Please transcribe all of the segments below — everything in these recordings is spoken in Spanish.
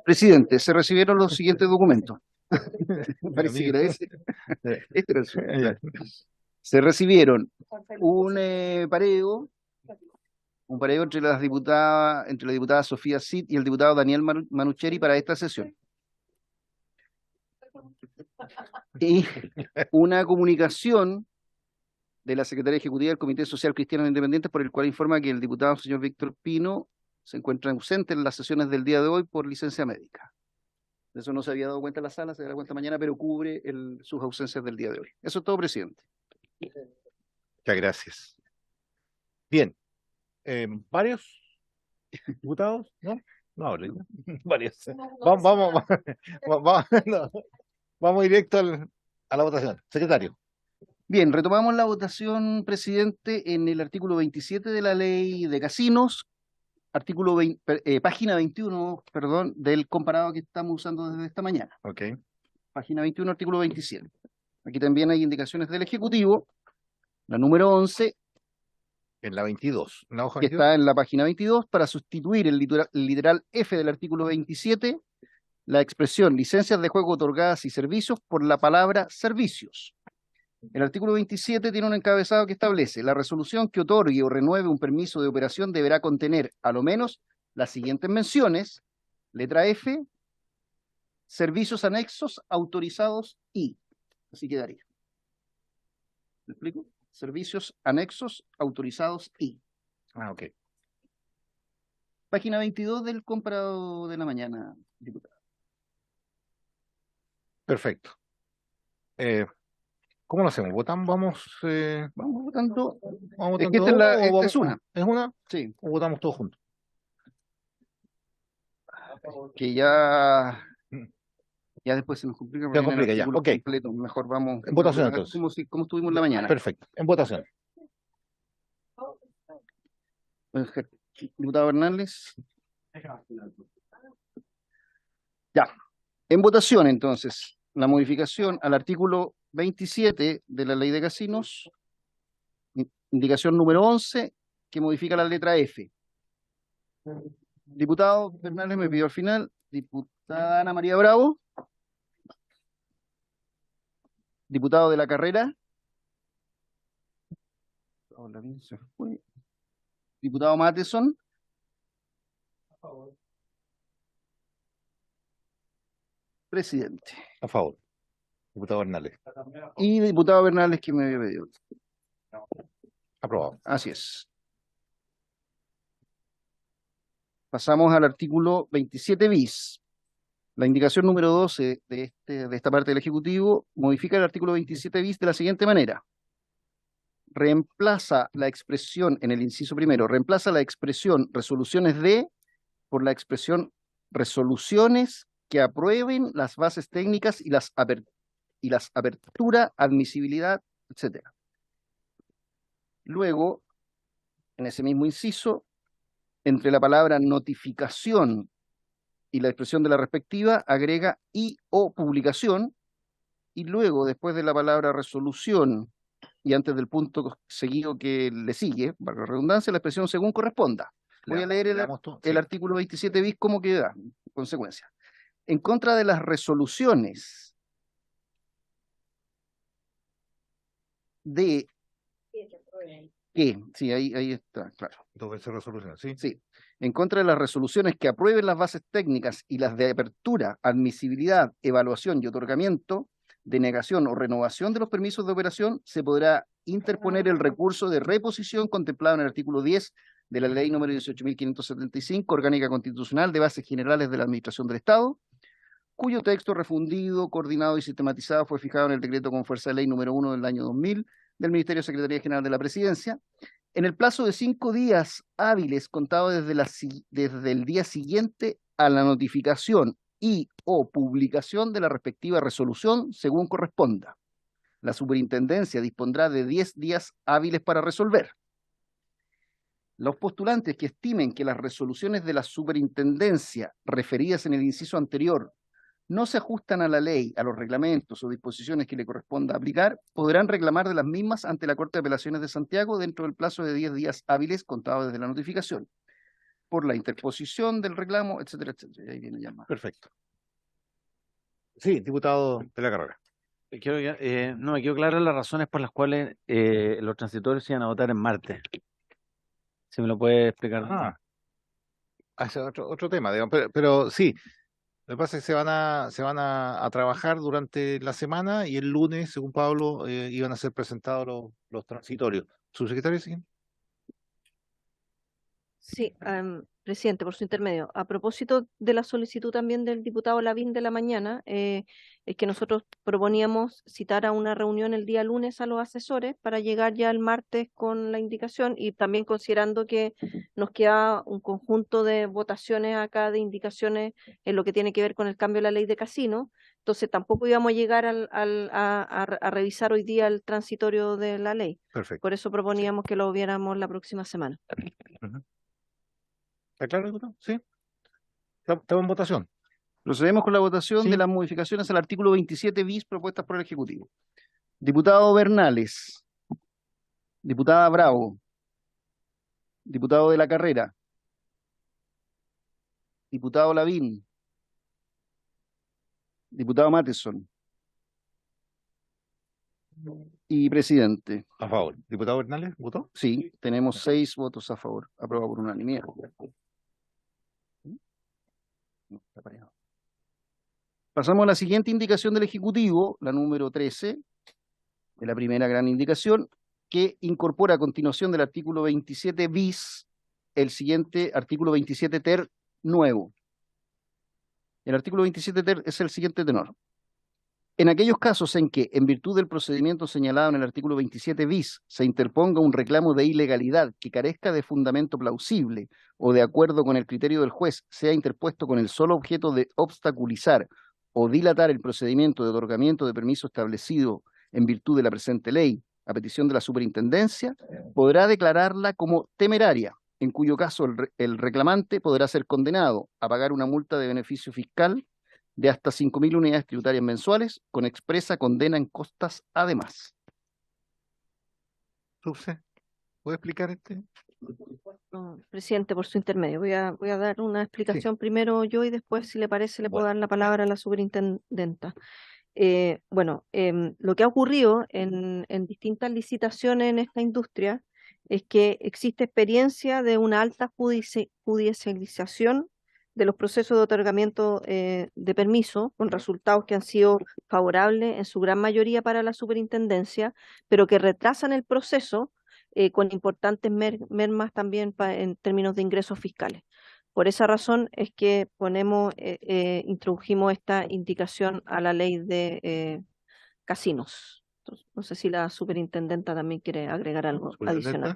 Presidente, se recibieron los siguientes documentos. Parece que era ese. Este era el suyo. Se recibieron un pareo entre la diputada Sofía Cid y el diputado Daniel Manucheri para esta sesión. Y una comunicación de la Secretaría Ejecutiva del Comité Social Cristiano Independiente, por el cual informa que el diputado señor Víctor Pino se encuentra ausente en las sesiones del día de hoy por licencia médica. De eso no se había dado cuenta en la sala, se dará cuenta mañana, pero cubre sus ausencias del día de hoy. Eso es todo, presidente. Muchas gracias. Bien. ¿Varios diputados? ¿No? No hablen. Varios. Vamos directo a la votación. Secretario. Bien, retomamos la votación, presidente, en el artículo 27 de la ley de casinos, página 21, perdón, del comparado que estamos usando desde esta mañana. Ok. Página 21, artículo 27. Aquí también hay indicaciones del Ejecutivo, la número 11, En la 22. ¿En la hoja que 22? está en la página 22, para sustituir el literal F del artículo 27, la expresión licencias de juego otorgadas y servicios por la palabra servicios. El artículo 27 tiene un encabezado que establece: la resolución que otorgue o renueve un permiso de operación deberá contener a lo menos las siguientes menciones. Letra F, servicios anexos autorizados y. Así quedaría. ¿Me explico? Servicios anexos autorizados y. Ok. Página 22 del comparado de la mañana, diputado. Perfecto. ¿Cómo lo hacemos? ¿Vamos votando? ¿Vamos Es que votando esta es una. ¿Es una? Sí. ¿O votamos todos juntos? Que ya después se nos complica. Se complica ya. Ok. Completo. Mejor vamos en votación entonces. Como estuvimos en la mañana. Perfecto. En votación. Diputado Bernales. Ya. En votación, entonces, la modificación al artículo 27 de la ley de casinos, indicación número 11, que modifica la letra F. Diputado Bernales me pidió al final. Diputada Ana María Bravo. Diputado de la Carrera. Diputado Matheson. Presidente. A favor. Diputado Bernales. Y diputado Bernales, que me había pedido. Aprobado. Así es. Pasamos al artículo 27 bis. La indicación número 12 de esta parte del Ejecutivo modifica el artículo 27 bis de la siguiente manera. Reemplaza la expresión, en el inciso primero, reemplaza la expresión resoluciones de por la expresión resoluciones que aprueben las bases técnicas y las apertura, admisibilidad, etc. Luego, en ese mismo inciso, entre la palabra notificación y la expresión de la respectiva, agrega y o publicación, y luego, después de la palabra resolución, y antes del punto seguido que le sigue, para la redundancia, la expresión según corresponda. Voy a leer el artículo 27 bis como queda, en consecuencia. En contra de las resoluciones de que, sí, ahí está, claro. Dos veces resolución, ¿sí? Sí. En contra de las resoluciones que aprueben las bases técnicas y las de apertura, admisibilidad, evaluación y otorgamiento, denegación o renovación de los permisos de operación, se podrá interponer el recurso de reposición contemplado en el artículo 10 de la ley número 18.575, orgánica constitucional de bases generales de la Administración del Estado, cuyo texto refundido, coordinado y sistematizado fue fijado en el decreto con fuerza de ley número 1 del año 2000 del Ministerio de Secretaría General de la Presidencia, en el plazo de 5 días hábiles contado desde el día siguiente a la notificación y o publicación de la respectiva resolución según corresponda. La superintendencia dispondrá de 10 días hábiles para resolver. Los postulantes que estimen que las resoluciones de la superintendencia referidas en el inciso anterior no se ajustan a la ley, a los reglamentos o disposiciones que le corresponda aplicar, podrán reclamar de las mismas ante la Corte de Apelaciones de Santiago dentro del plazo de 10 días hábiles contados desde la notificación, por la interposición del reclamo, etcétera, etcétera. Ahí viene ya más. Perfecto. Sí, diputado de la Carrera. No me quedó claras las razones por las cuales los transitorios se iban a votar en martes. Si me lo puede explicar. Ah, ese es otro tema, digamos, pero sí, lo que pasa es que se van a trabajar durante la semana y el lunes, según Pablo, iban a ser presentados los transitorios. ¿Subsecretario, sí? Sí, presidente, por su intermedio. A propósito de la solicitud también del diputado Lavín de la mañana, es que nosotros proponíamos citar a una reunión el día lunes a los asesores para llegar ya el martes con la indicación y también considerando que nos queda un conjunto de votaciones acá de indicaciones en lo que tiene que ver con el cambio de la ley de casino. Entonces tampoco íbamos a llegar a revisar hoy día el transitorio de la ley. Perfecto. Por eso proponíamos que lo viéramos la próxima semana. Ujú. ¿Está claro, diputado? Sí. Estamos en votación. Procedemos con la votación Sí. de las modificaciones al artículo 27 bis propuestas por el Ejecutivo. Diputado Bernales, diputada Bravo, diputado de la Carrera, diputado Lavín, diputado Matheson y presidente. A favor. Diputado Bernales, ¿votó? Sí, tenemos 6 votos a favor, aprobado por unanimidad. No, está parejo. Pasamos a la siguiente indicación del Ejecutivo, la número 13, de la primera gran indicación, que incorpora a continuación del artículo 27 bis el siguiente artículo 27 ter nuevo. El artículo 27 ter es el siguiente tenor. En aquellos casos en que, en virtud del procedimiento señalado en el artículo 27 bis, se interponga un reclamo de ilegalidad que carezca de fundamento plausible o de acuerdo con el criterio del juez, sea interpuesto con el solo objeto de obstaculizar o dilatar el procedimiento de otorgamiento de permiso establecido en virtud de la presente ley, a petición de la superintendencia, podrá declararla como temeraria, en cuyo caso el reclamante podrá ser condenado a pagar una multa de beneficio fiscal de hasta 5.000 unidades tributarias mensuales, con expresa condena en costas además. Subse, ¿puede explicar este? No, presidente, por su intermedio. Voy a dar una explicación primero yo y después, si le parece, le puedo dar la palabra a la superintendenta. Bueno, lo que ha ocurrido en distintas licitaciones en esta industria es que existe experiencia de una alta judicialización de los procesos de otorgamiento de permiso, con resultados que han sido favorables en su gran mayoría para la superintendencia, pero que retrasan el proceso con importantes mermas también en términos de ingresos fiscales. Por esa razón es que introdujimos esta indicación a la ley de casinos. Entonces, no sé si la superintendenta también quiere agregar algo adicional.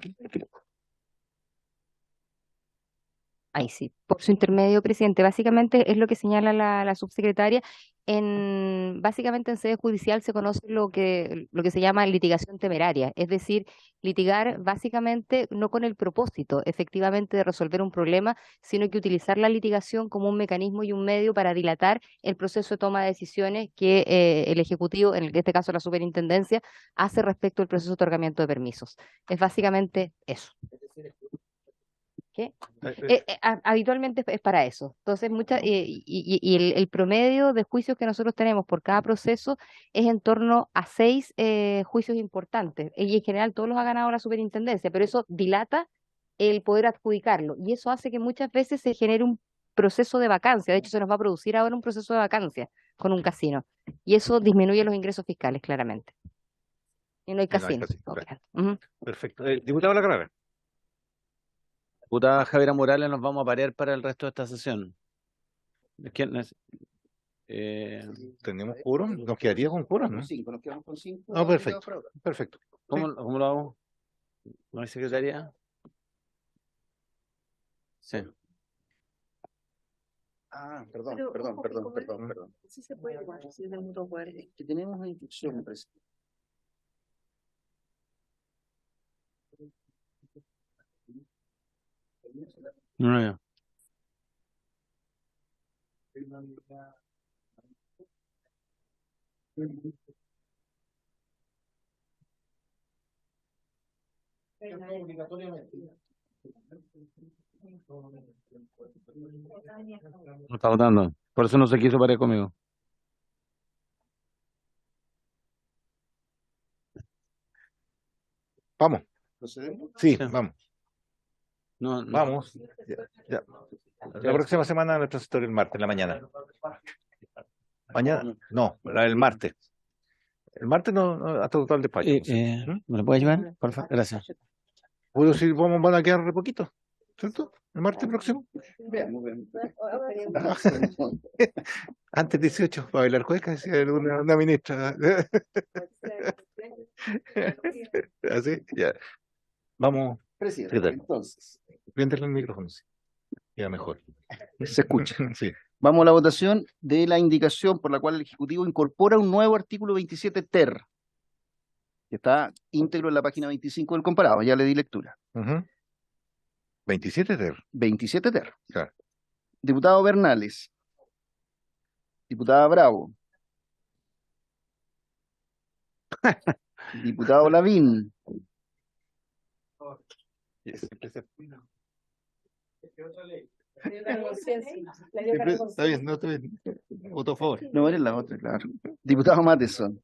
Ahí sí, por su intermedio, presidente. Básicamente es lo que señala la subsecretaria. Básicamente en sede judicial se conoce lo que se llama litigación temeraria, es decir, litigar básicamente no con el propósito efectivamente de resolver un problema, sino que utilizar la litigación como un mecanismo y un medio para dilatar el proceso de toma de decisiones que el Ejecutivo, en este caso la Superintendencia, hace respecto al proceso de otorgamiento de permisos. Es básicamente eso. ¿Qué? Habitualmente es para eso. Entonces, y el promedio de juicios que nosotros tenemos por cada proceso es en torno a 6 juicios importantes. Y en general todos los ha ganado la superintendencia, pero eso dilata el poder adjudicarlo. Y eso hace que muchas veces se genere un proceso de vacancia. De hecho, se nos va a producir ahora un proceso de vacancia con un casino. Y eso disminuye los ingresos fiscales, claramente. Y no hay casino. Perfecto. Diputado La Carrera. Diputada Javiera Morales, nos vamos a parear para el resto de esta sesión. ¿Tenemos quórum? Nos quedaría con quórum, ¿no? 5, nos quedamos con 5. No, perfecto. Perfecto. ¿Cómo lo hago? ¿No hay secretaría? Sí. Perdón. Sí se puede, si es del mutuo poder. Es que tenemos una instrucción, presidente. No, ya. No está votando. Por eso no se quiso parar conmigo. Vamos, ¿Procedemos? sí, Sí. vamos, No, no. vamos. Ya. La próxima semana la transitoria el martes en la mañana. Mañana, no, el martes. El martes no, hasta total despacho. ¿Mm? ¿Me lo puedes llevar? Por favor, gracias. Puedo decir, van a quedar re poquito, ¿cierto? El martes próximo. Veamos, veamos. Antes 18, para bailar cueca, decía una ministra. Así, ya. Vamos, Presidente, ¿qué tal? entonces, Préndele el micrófono, sí. Ya mejor. se escucha. Sí. Vamos a la votación de la indicación por la cual el Ejecutivo incorpora un nuevo artículo 27 ter, que está íntegro en la página 25 del comparado. Ya le di lectura. 27 ter. 27 ter. Claro. Diputado Bernales. Diputada Bravo. Diputado Lavín. Está bien, no, está bien. Voto a favor. No, eres la otra, claro. Diputado Matheson.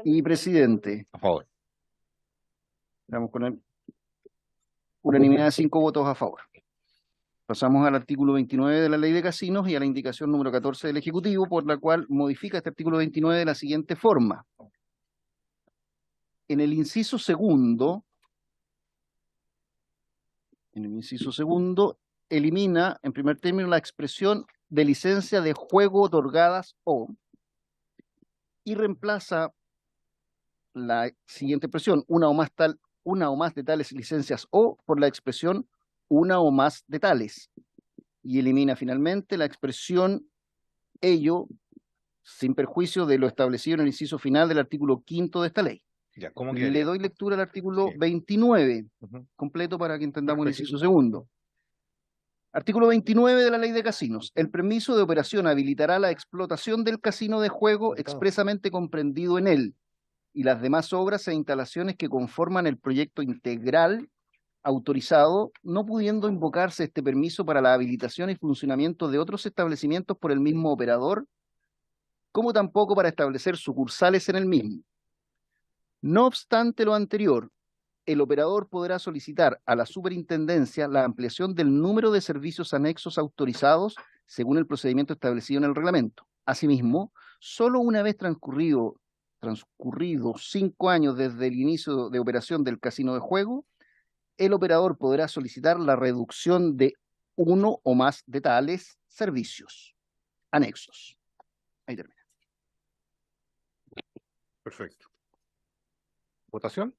Y presidente. A favor. Vamos con el unanimidad de 5 votos a favor. Pasamos al artículo 29 de la Ley de Casinos y a la indicación número 14 del Ejecutivo, por la cual modifica este artículo 29 de la siguiente forma. En el inciso segundo, elimina, en primer término, la expresión de licencia de juego otorgadas o, y reemplaza la siguiente expresión, una o más de tales licencias o, por la expresión una o más de tales. Y elimina finalmente la expresión ello, sin perjuicio de lo establecido en el inciso final del artículo 5º de esta ley. Ya, ¿cómo Le quedaría? doy lectura al artículo Sí. 29, Ujú. completo para que entendamos el Perfecto. inciso segundo. Artículo 29 de la Ley de Casinos. El permiso de operación habilitará la explotación del casino de juego expresamente comprendido en él y las demás obras e instalaciones que conforman el proyecto integral autorizado, no pudiendo invocarse este permiso para la habilitación y funcionamiento de otros establecimientos por el mismo operador, como tampoco para establecer sucursales en el mismo. No obstante lo anterior, el operador podrá solicitar a la superintendencia la ampliación del número de servicios anexos autorizados según el procedimiento establecido en el reglamento. Asimismo, solo una vez transcurridos 5 años desde el inicio de operación del casino de juego, el operador podrá solicitar la reducción de uno o más de tales servicios anexos. Ahí termina. Perfecto. ¿Votación?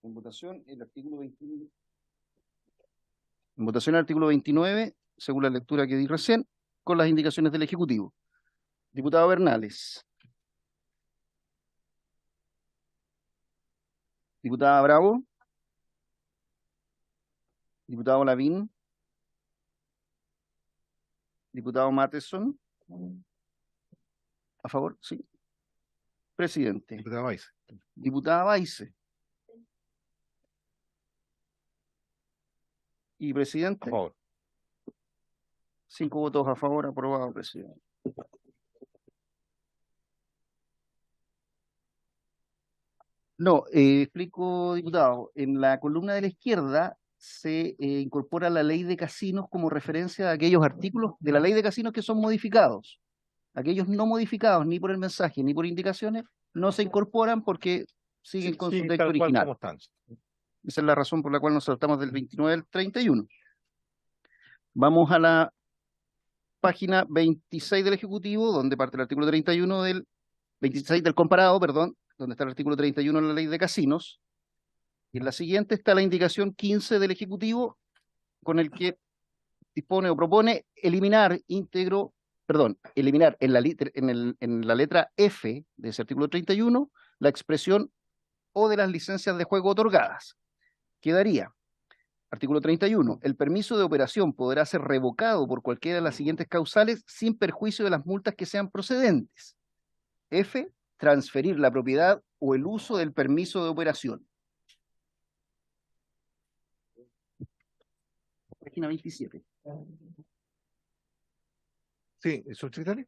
En votación, el artículo 29. En votación, el artículo 29, según la lectura que di recién, con las indicaciones del Ejecutivo. Diputado Bernales. Diputada Bravo. Diputado Lavín. Diputado Matheson. ¿A favor? Sí. Presidente. Diputada Weiss. Diputada Baice. Y A presidente. favor. 5 votos a favor, aprobado, presidente. No, explico, diputado. En la columna de la izquierda se incorpora la ley de casinos como referencia a aquellos artículos de la ley de casinos que son modificados. Aquellos no modificados ni por el mensaje ni por indicaciones no se incorporan porque siguen con su texto tal cual original. como están. Esa es la razón por la cual nos saltamos del 29 al 31. Vamos a la página 26 del Ejecutivo, donde parte el artículo 31 del 26 del comparado, perdón, donde está el artículo 31 en la ley de casinos. Y en la siguiente está la indicación 15 del Ejecutivo, con el que dispone o propone eliminar eliminar en la letra F de ese artículo 31 la expresión o de las licencias de juego otorgadas. Quedaría, artículo 31, el permiso de operación podrá ser revocado por cualquiera de las siguientes causales sin perjuicio de las multas que sean procedentes. F, transferir la propiedad o el uso del permiso de operación. Página 27. Sí, subsecretario.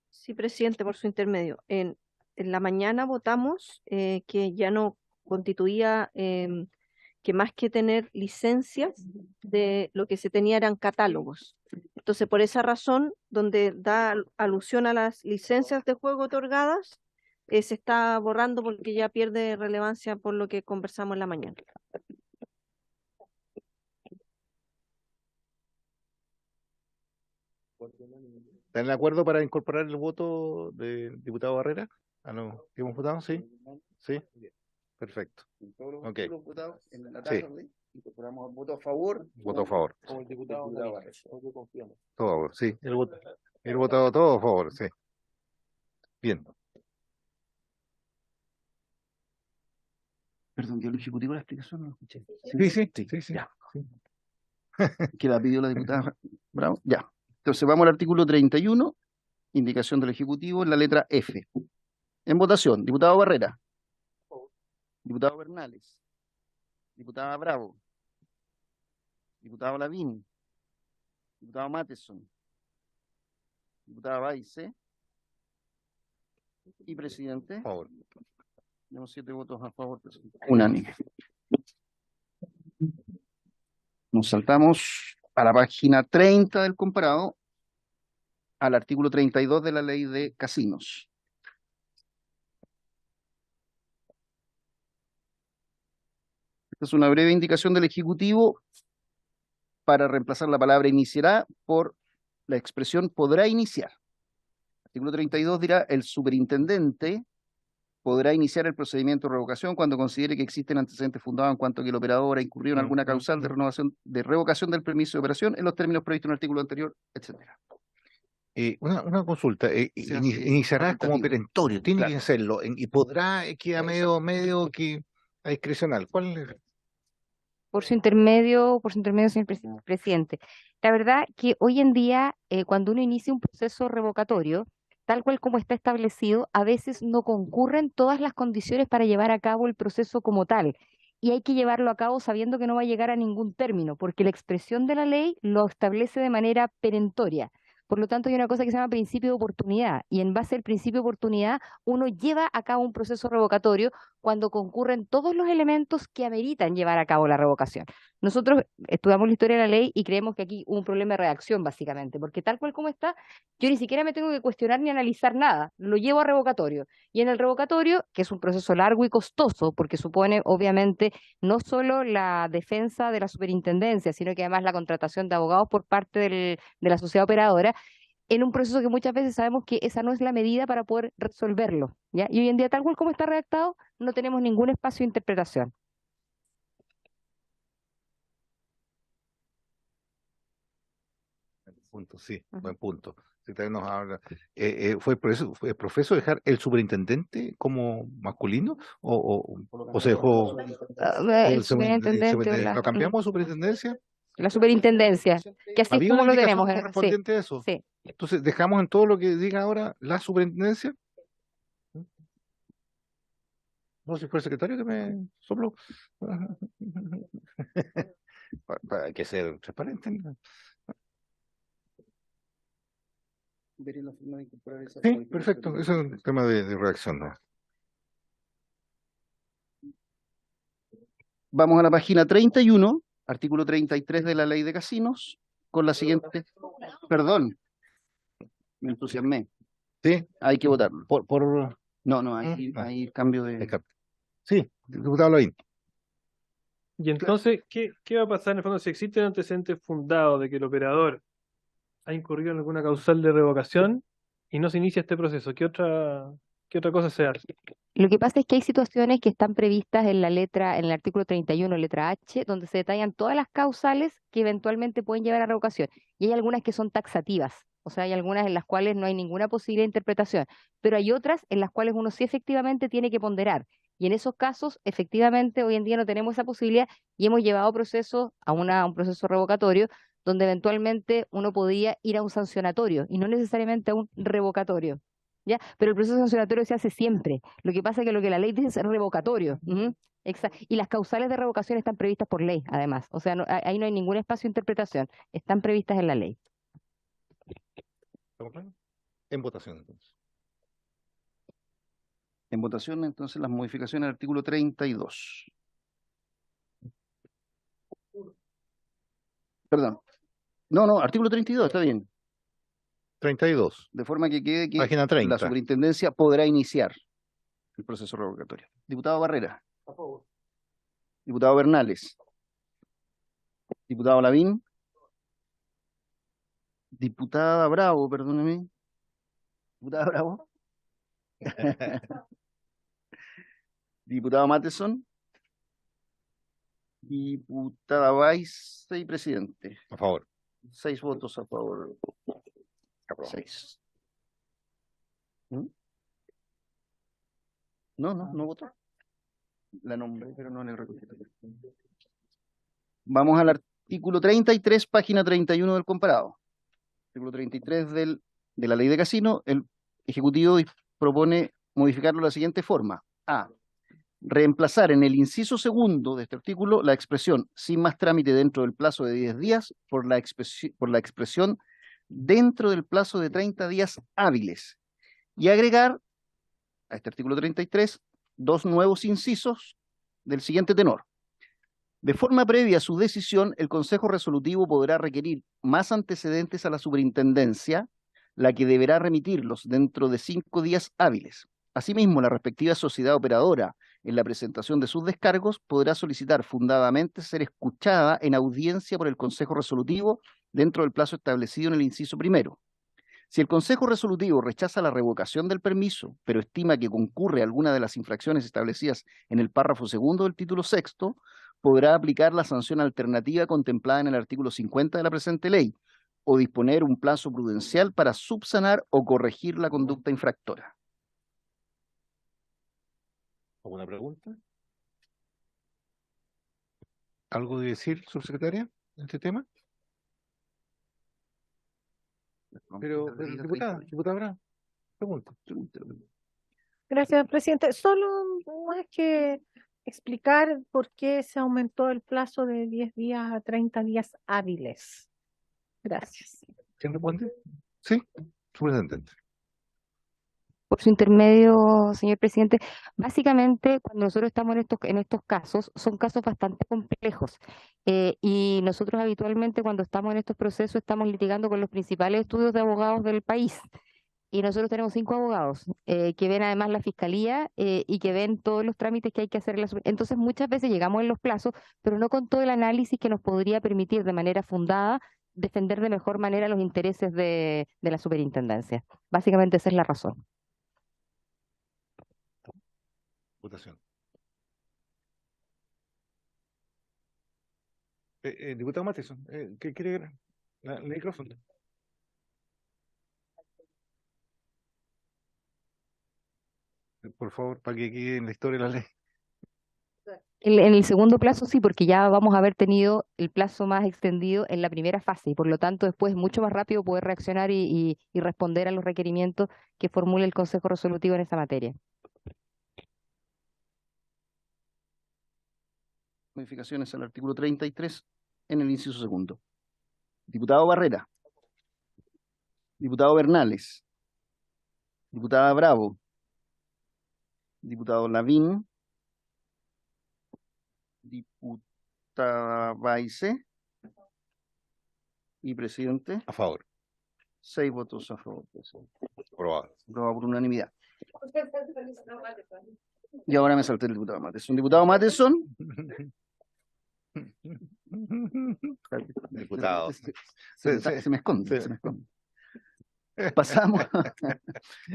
Sí, presidente, por su intermedio. En la mañana votamos que ya no constituía, que más que tener licencias, de lo que se tenía eran catálogos. Entonces, por esa razón, donde da alusión a las licencias de juego otorgadas, se está borrando porque ya pierde relevancia por lo que conversamos en la mañana. ¿Están de acuerdo para incorporar el voto del diputado Barrera a lo que hemos votado? Sí. Sí. Perfecto. En todos los Ok. artículos votados en la Sí. tarde, incorporamos el voto a favor. Voto a favor. Como el diputado Barrera. Todo a favor, sí. El votado todo a favor, sí. Bien. Perdón, ¿dio el Ejecutivo la explicación? No lo escuché. Sí. Ya. Sí. Que la pidió la diputada Bravo. Ya. Entonces vamos al artículo 31, indicación del Ejecutivo en la letra F. En votación, diputado Barrera, diputado Bernales, diputada Bravo, diputado Lavín, diputado Matheson, diputada Baice y presidente. A favor. Tenemos 7 votos a favor, presidente. Unánime. Nos saltamos a la página 30 del comparado, al artículo 32 de la ley de casinos. Esta es una breve indicación del Ejecutivo para reemplazar la palabra iniciará por la expresión podrá iniciar. Artículo 32 dirá, el superintendente podrá iniciar el procedimiento de revocación cuando considere que existen antecedentes fundados en cuanto a que el operador ha incurrido en alguna causal de revocación del permiso de operación en los términos previstos en el artículo anterior, etcétera. Una consulta. Se hace Iniciará como facultativo. perentorio, tiene Claro. que hacerlo. Y podrá, queda medio que a discrecional. ¿Cuál es? Por su intermedio, señor presidente. La verdad que hoy en día, cuando uno inicia un proceso revocatorio, tal cual como está establecido, a veces no concurren todas las condiciones para llevar a cabo el proceso como tal. Y hay que llevarlo a cabo sabiendo que no va a llegar a ningún término, porque la expresión de la ley lo establece de manera perentoria. Por lo tanto, hay una cosa que se llama principio de oportunidad, y en base al principio de oportunidad, uno lleva a cabo un proceso revocatorio cuando concurren todos los elementos que ameritan llevar a cabo la revocación. Nosotros estudiamos la historia de la ley y creemos que aquí hubo un problema de redacción, básicamente, porque tal cual como está, yo ni siquiera me tengo que cuestionar ni analizar nada, lo llevo a revocatorio. Y en el revocatorio, que es un proceso largo y costoso, porque supone, obviamente, no solo la defensa de la superintendencia, sino que además la contratación de abogados por parte de la sociedad operadora, en un proceso que muchas veces sabemos que esa no es la medida para poder resolverlo, ¿ya? Y hoy en día, tal cual como está redactado, no tenemos ningún espacio de interpretación. Punto, sí, Ujú. buen punto. Secretario nos habla. ¿Fue el profeso dejar el superintendente como masculino o se dejó El superintendente o ¿lo cambiamos a superintendencia? la superintendencia, que así es Había como una lo indicación tenemos. Sí, correspondiente a eso. sí. Entonces, dejamos en todo lo que diga ahora la superintendencia. No sé si fue el secretario que me sopló. Hay que ser transparente, ¿no? Veré la forma de incorporar esa Sí, modificación. perfecto. Eso es un tema de redacción, ¿no? Vamos a la página 31, artículo 33 de la ley de casinos, con la siguiente. Perdón, me entusiasmé. Sí, Hay que votarlo. No, hay cambio de. Sí, diputado Lavín. Y entonces, ¿qué va a pasar en el fondo si existe un antecedente fundado de que el operador ha incurrido en alguna causal de revocación y no se inicia este proceso? ¿Qué otra cosa se hace? Lo que pasa es que hay situaciones que están previstas en en el artículo 31, letra H, donde se detallan todas las causales que eventualmente pueden llevar a revocación. Y hay algunas que son taxativas. O sea, hay algunas en las cuales no hay ninguna posible interpretación, pero hay otras en las cuales uno sí efectivamente tiene que ponderar. Y en esos casos, efectivamente, hoy en día no tenemos esa posibilidad y hemos llevado procesos a un proceso revocatorio donde eventualmente uno podía ir a un sancionatorio y no necesariamente a un revocatorio. ¿Ya? Pero el proceso sancionatorio se hace siempre. Lo que pasa es que lo que la ley dice es revocatorio. Ujú. Y las causales de revocación están previstas por ley, además. O sea, ahí no hay ningún espacio de interpretación. Están previstas en la ley. ¿Estamos claros? En votación, entonces. En votación, entonces, las modificaciones al artículo 32. Perdón. No, artículo 32, está bien. 32, De forma que quede que página la 30. superintendencia podrá iniciar el proceso revocatorio. Diputado Barrera. Diputado Bernales. Diputado Lavín. Diputada Bravo, perdóneme. Diputada Bravo. Diputado Matheson. Diputada Vice y presidente. A favor. 6 votos a favor. Aprobado. 6. No votó. La nombré, pero no le recogí. Vamos al artículo 33, página 31 del comparado. Artículo 33 de la ley de casino. El Ejecutivo propone modificarlo de la siguiente forma. A. Reemplazar en el inciso segundo de este artículo la expresión sin más trámite dentro del plazo de 10 días por la expresión dentro del plazo de 30 días hábiles. Y agregar a este artículo 33 2 nuevos incisos del siguiente tenor. De forma previa a su decisión, el Consejo Resolutivo podrá requerir más antecedentes a la superintendencia, la que deberá remitirlos dentro de 5 días hábiles. Asimismo, la respectiva sociedad operadora, en la presentación de sus descargos, podrá solicitar fundadamente ser escuchada en audiencia por el Consejo Resolutivo dentro del plazo establecido en el inciso primero. Si el Consejo Resolutivo rechaza la revocación del permiso, pero estima que concurre alguna de las infracciones establecidas en el párrafo segundo del título sexto, podrá aplicar la sanción alternativa contemplada en el artículo 50 de la presente ley, o disponer un plazo prudencial para subsanar o corregir la conducta infractora. ¿Alguna pregunta? ¿Algo de decir, subsecretaria, en este tema? Pero diputada Bravo, pregunta. Gracias, presidente. Solo más que explicar por qué se aumentó el plazo de 10 días a 30 días hábiles. Gracias. ¿Quién responde? Sí, superintendente. Por su intermedio, señor presidente, básicamente cuando nosotros estamos en estos casos, son casos bastante complejos y nosotros habitualmente cuando estamos en estos procesos estamos litigando con los principales estudios de abogados del país y nosotros tenemos 5 abogados que ven además la fiscalía y que ven todos los trámites que hay que hacer. Entonces muchas veces llegamos en los plazos, pero no con todo el análisis que nos podría permitir de manera fundada defender de mejor manera los intereses de la superintendencia. Básicamente esa es la razón. Votación. Diputado Matheson, ¿qué quiere? El micrófono. Por favor, para que quede en la historia de la ley. En el segundo plazo sí, porque ya vamos a haber tenido el plazo más extendido en la primera fase y por lo tanto después es mucho más rápido poder reaccionar y responder a los requerimientos que formule el Consejo Resolutivo en esa materia. Modificaciones al artículo 33 en el inciso segundo. Diputado Barrera. Diputado Bernales. Diputada Bravo. Diputado Lavín. Diputada Vice. Y presidente. A favor. 6 votos a favor. Aprobado. Aprobado por unanimidad. Y ahora me salté el diputado Matheson. Diputado Matheson. Diputado. Se me esconde, Sí. se me esconde.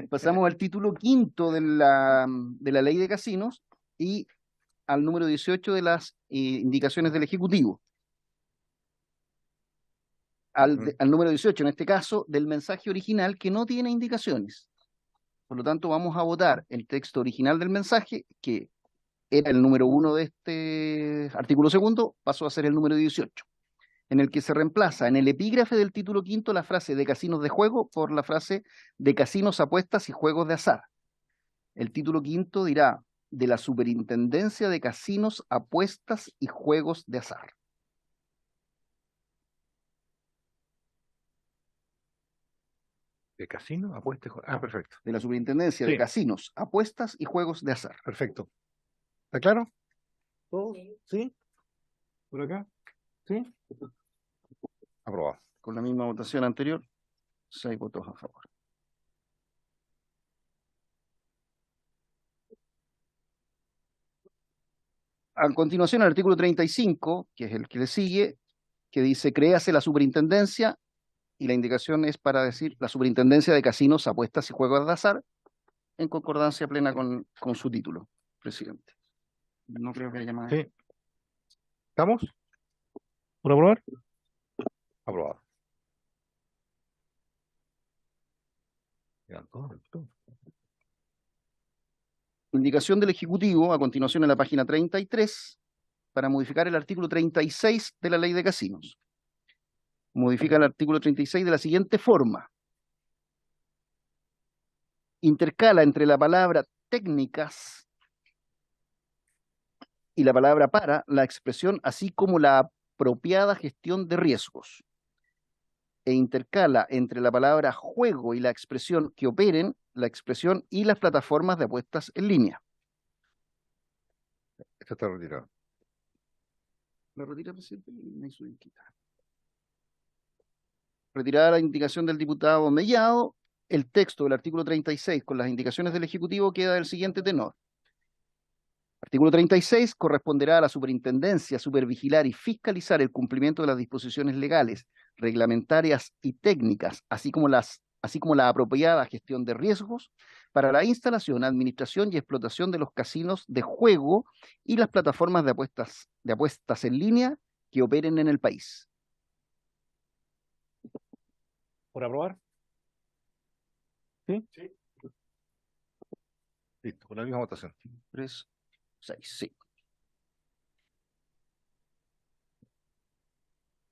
Pasamos al título quinto de la ley de casinos y al número 18 de las indicaciones del Ejecutivo. al número 18, en este caso, del mensaje original que no tiene indicaciones. Por lo tanto, vamos a votar el texto original del mensaje, que era el número 1 de este artículo segundo, pasó a ser el número 18, en el que se reemplaza en el epígrafe del título quinto la frase de casinos de juego por la frase de casinos, apuestas y juegos de azar. El título quinto dirá de la Superintendencia de Casinos, Apuestas y Juegos de Azar. ¿De casino? Apuesta. Perfecto. De la Superintendencia de Sí. Casinos, Apuestas y Juegos de Azar. Perfecto. ¿Está claro? ¿Todos? ¿Sí? ¿Por acá? ¿Sí? Aprobado. Con la misma votación anterior, 6 votos a favor. A continuación, el artículo 35, que es el que le sigue, que dice, créase la superintendencia, y la indicación es para decir la Superintendencia de Casinos, Apuestas y Juegos de Azar, en concordancia plena con su título, presidente. No creo que haya más. Sí. ¿Estamos? ¿Por aprobar? Aprobado. Quedan todos. Indicación del Ejecutivo, a continuación en la página 33, para modificar el artículo 36 de la Ley de Casinos. Modifica el artículo 36 de la siguiente forma. Intercala entre la palabra técnicas y la palabra para la expresión así como la apropiada gestión de riesgos. E intercala entre la palabra juego y la expresión que operen la expresión y las plataformas de apuestas en línea. Esto está retirado. ¿La retira, presidente? Me hizo quitar. Retirada la indicación del diputado Mellado, el texto del artículo 36 con las indicaciones del Ejecutivo queda del siguiente tenor. Artículo 36 corresponderá a la superintendencia supervigilar y fiscalizar el cumplimiento de las disposiciones legales, reglamentarias y técnicas, así como la apropiada gestión de riesgos para la instalación, administración y explotación de los casinos de juego y las plataformas de apuestas en línea que operen en el país. ¿Por aprobar? ¿Sí? Sí. Listo, con la misma votación. 3, 6, sí.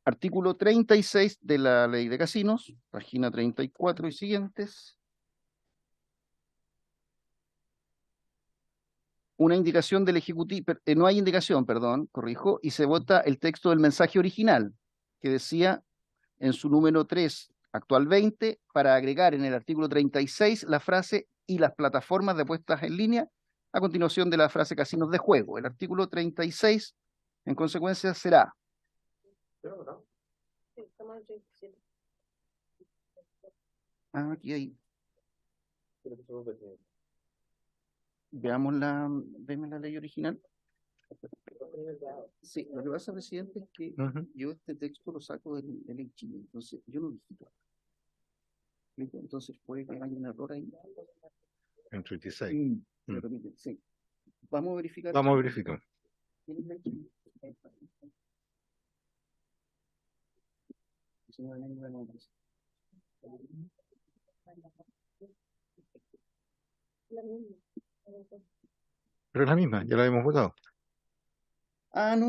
Artículo 36 de la Ley de Casinos, página 34 y siguientes. Una indicación del Ejecutivo, no hay indicación, perdón, corrijo, y se vota el texto del mensaje original, que decía en su número 3, actual 20, para agregar en el artículo 36 la frase y las plataformas de apuestas en línea, a continuación de la frase casinos de juego. El artículo 36, en consecuencia, será. Aquí hay. Veme la ley original. Sí, lo que pasa, presidente, es que yo este texto lo saco de ley Chile, entonces yo no lo digito. Entonces puede que haya un error ahí. En 36. Sí. Vamos a verificar. Vamos a verificar. Pero es la misma, ya la habíamos votado. Ah, no,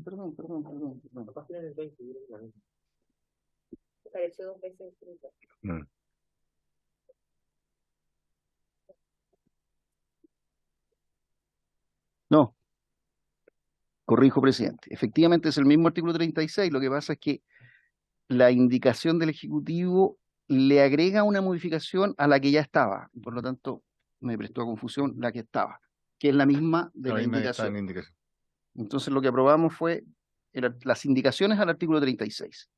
perdón. Mm. No. Corrijo, presidente. Efectivamente es el mismo artículo 36. Lo que pasa es que la indicación del Ejecutivo le agrega una modificación a la que ya estaba. Por lo tanto, me prestó a confusión la que estaba, que es la misma de la indicación. Entonces lo que aprobamos fue las indicaciones al artículo 36,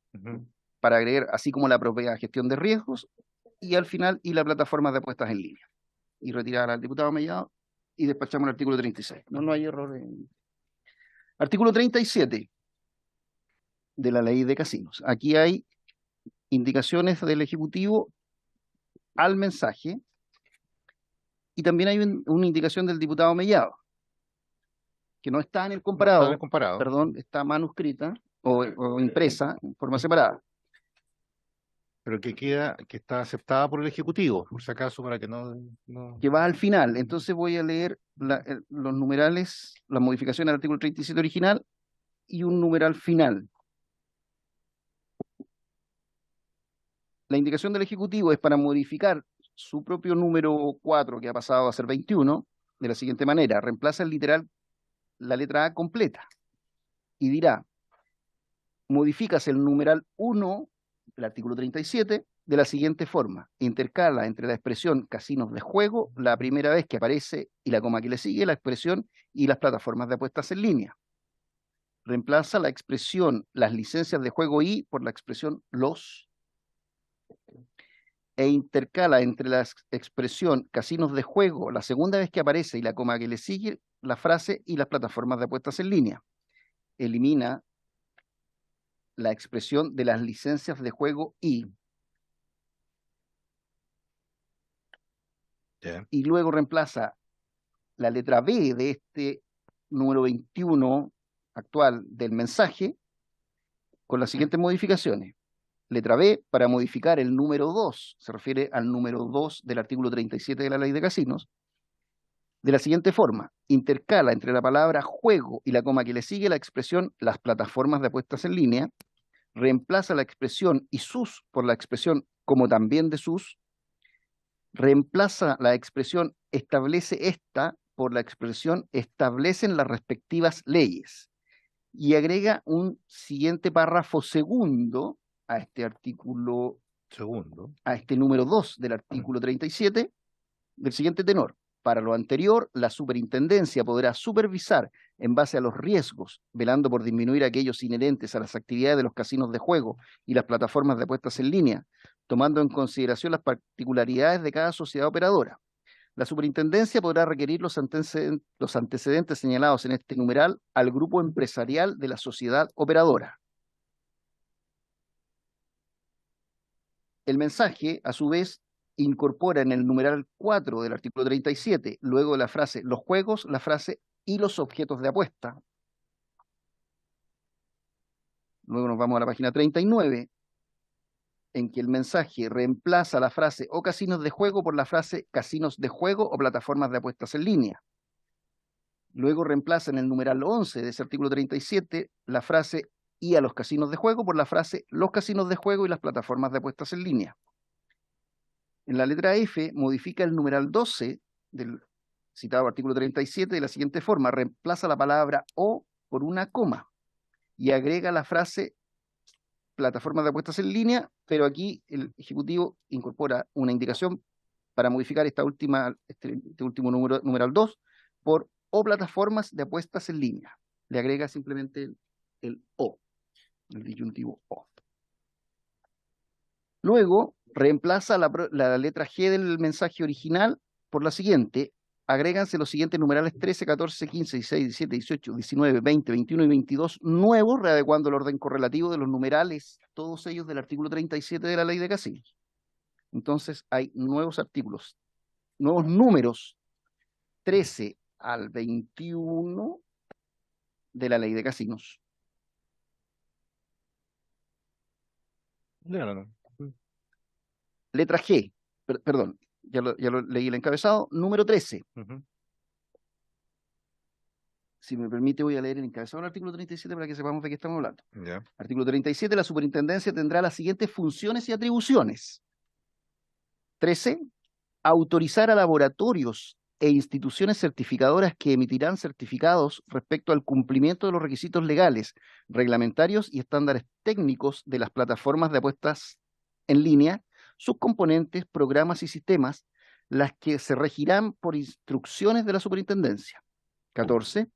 para agregar así como la propia gestión de riesgos y al final y la plataforma de apuestas en línea. Y retirar al diputado Mellado y despachamos el artículo 36. No hay error en... Artículo 37 de la Ley de Casinos. Aquí hay indicaciones del Ejecutivo al mensaje y también hay una indicación del diputado Mellado, que no está en el comparado, No está en el comparado. perdón, está manuscrita o impresa en forma separada. Pero que está aceptada por el Ejecutivo, por si acaso, para que no... que va al final. Entonces voy a leer los numerales, la modificación del artículo 37 original y un numeral final. La indicación del Ejecutivo es para modificar su propio número 4, que ha pasado a ser 21, de la siguiente manera: reemplaza el literal la letra A completa y dirá: modifícase el numeral 1 del artículo 37 de la siguiente forma: intercala entre la expresión casinos de juego la primera vez que aparece y la coma que le sigue la expresión y las plataformas de apuestas en línea. Reemplaza la expresión las licencias de juego y por la expresión los, e intercala entre la expresión casinos de juego la segunda vez que aparece y la coma que le sigue la frase y las plataformas de apuestas en línea. Elimina la expresión de las licencias de juego y luego reemplaza la letra B de este número 21 actual del mensaje con las siguientes modificaciones. Letra B, para modificar el número 2, se refiere al número 2 del artículo 37 de la Ley de Casinos, de la siguiente forma: intercala entre la palabra juego y la coma que le sigue la expresión las plataformas de apuestas en línea, reemplaza la expresión y sus por la expresión como también de sus, reemplaza la expresión establece esta por la expresión establecen las respectivas leyes y agrega un siguiente párrafo segundo a este artículo, a este número 2 del artículo 37, del siguiente tenor: para lo anterior, la superintendencia podrá supervisar en base a los riesgos, velando por disminuir aquellos inherentes a las actividades de los casinos de juego y las plataformas de apuestas en línea, tomando en consideración las particularidades de cada sociedad operadora. La superintendencia podrá requerir los antecedentes señalados en este numeral al grupo empresarial de la sociedad operadora. El mensaje, a su vez, incorpora en el numeral 4 del artículo 37, luego de la frase los juegos, la frase y los objetos de apuesta. Luego nos vamos a la página 39, en que el mensaje reemplaza la frase o casinos de juego por la frase casinos de juego o plataformas de apuestas en línea. Luego reemplaza en el numeral 11 de ese artículo 37 la frase y a los casinos de juego por la frase los casinos de juego y las plataformas de apuestas en línea. En la letra F modifica el numeral 12 del citado artículo 37 de la siguiente forma: reemplaza la palabra o por una coma y agrega la frase plataformas de apuestas en línea, pero aquí el Ejecutivo incorpora una indicación para modificar este último numeral 2 por o plataformas de apuestas en línea. Le agrega simplemente el o, el disyuntivo o. Luego reemplaza la letra G del mensaje original por la siguiente: agréganse los siguientes numerales 13, 14, 15, 16, 17, 18, 19, 20, 21 y 22 nuevos, readecuando el orden correlativo de los numerales, todos ellos del artículo 37 de la Ley de Casinos. Entonces hay nuevos artículos, nuevos números 13 al 21 de la Ley de Casinos. Letra G, perdón, ya lo leí el encabezado. Número 13. Si me permite, voy a leer el encabezado del artículo 37 para que sepamos de qué estamos hablando. Artículo 37, la superintendencia tendrá las siguientes funciones y atribuciones. 13. Autorizar a laboratorios e instituciones certificadoras que emitirán certificados respecto al cumplimiento de los requisitos legales, reglamentarios y estándares técnicos de las plataformas de apuestas en línea, sus componentes, programas y sistemas, las que se regirán por instrucciones de la superintendencia. 14.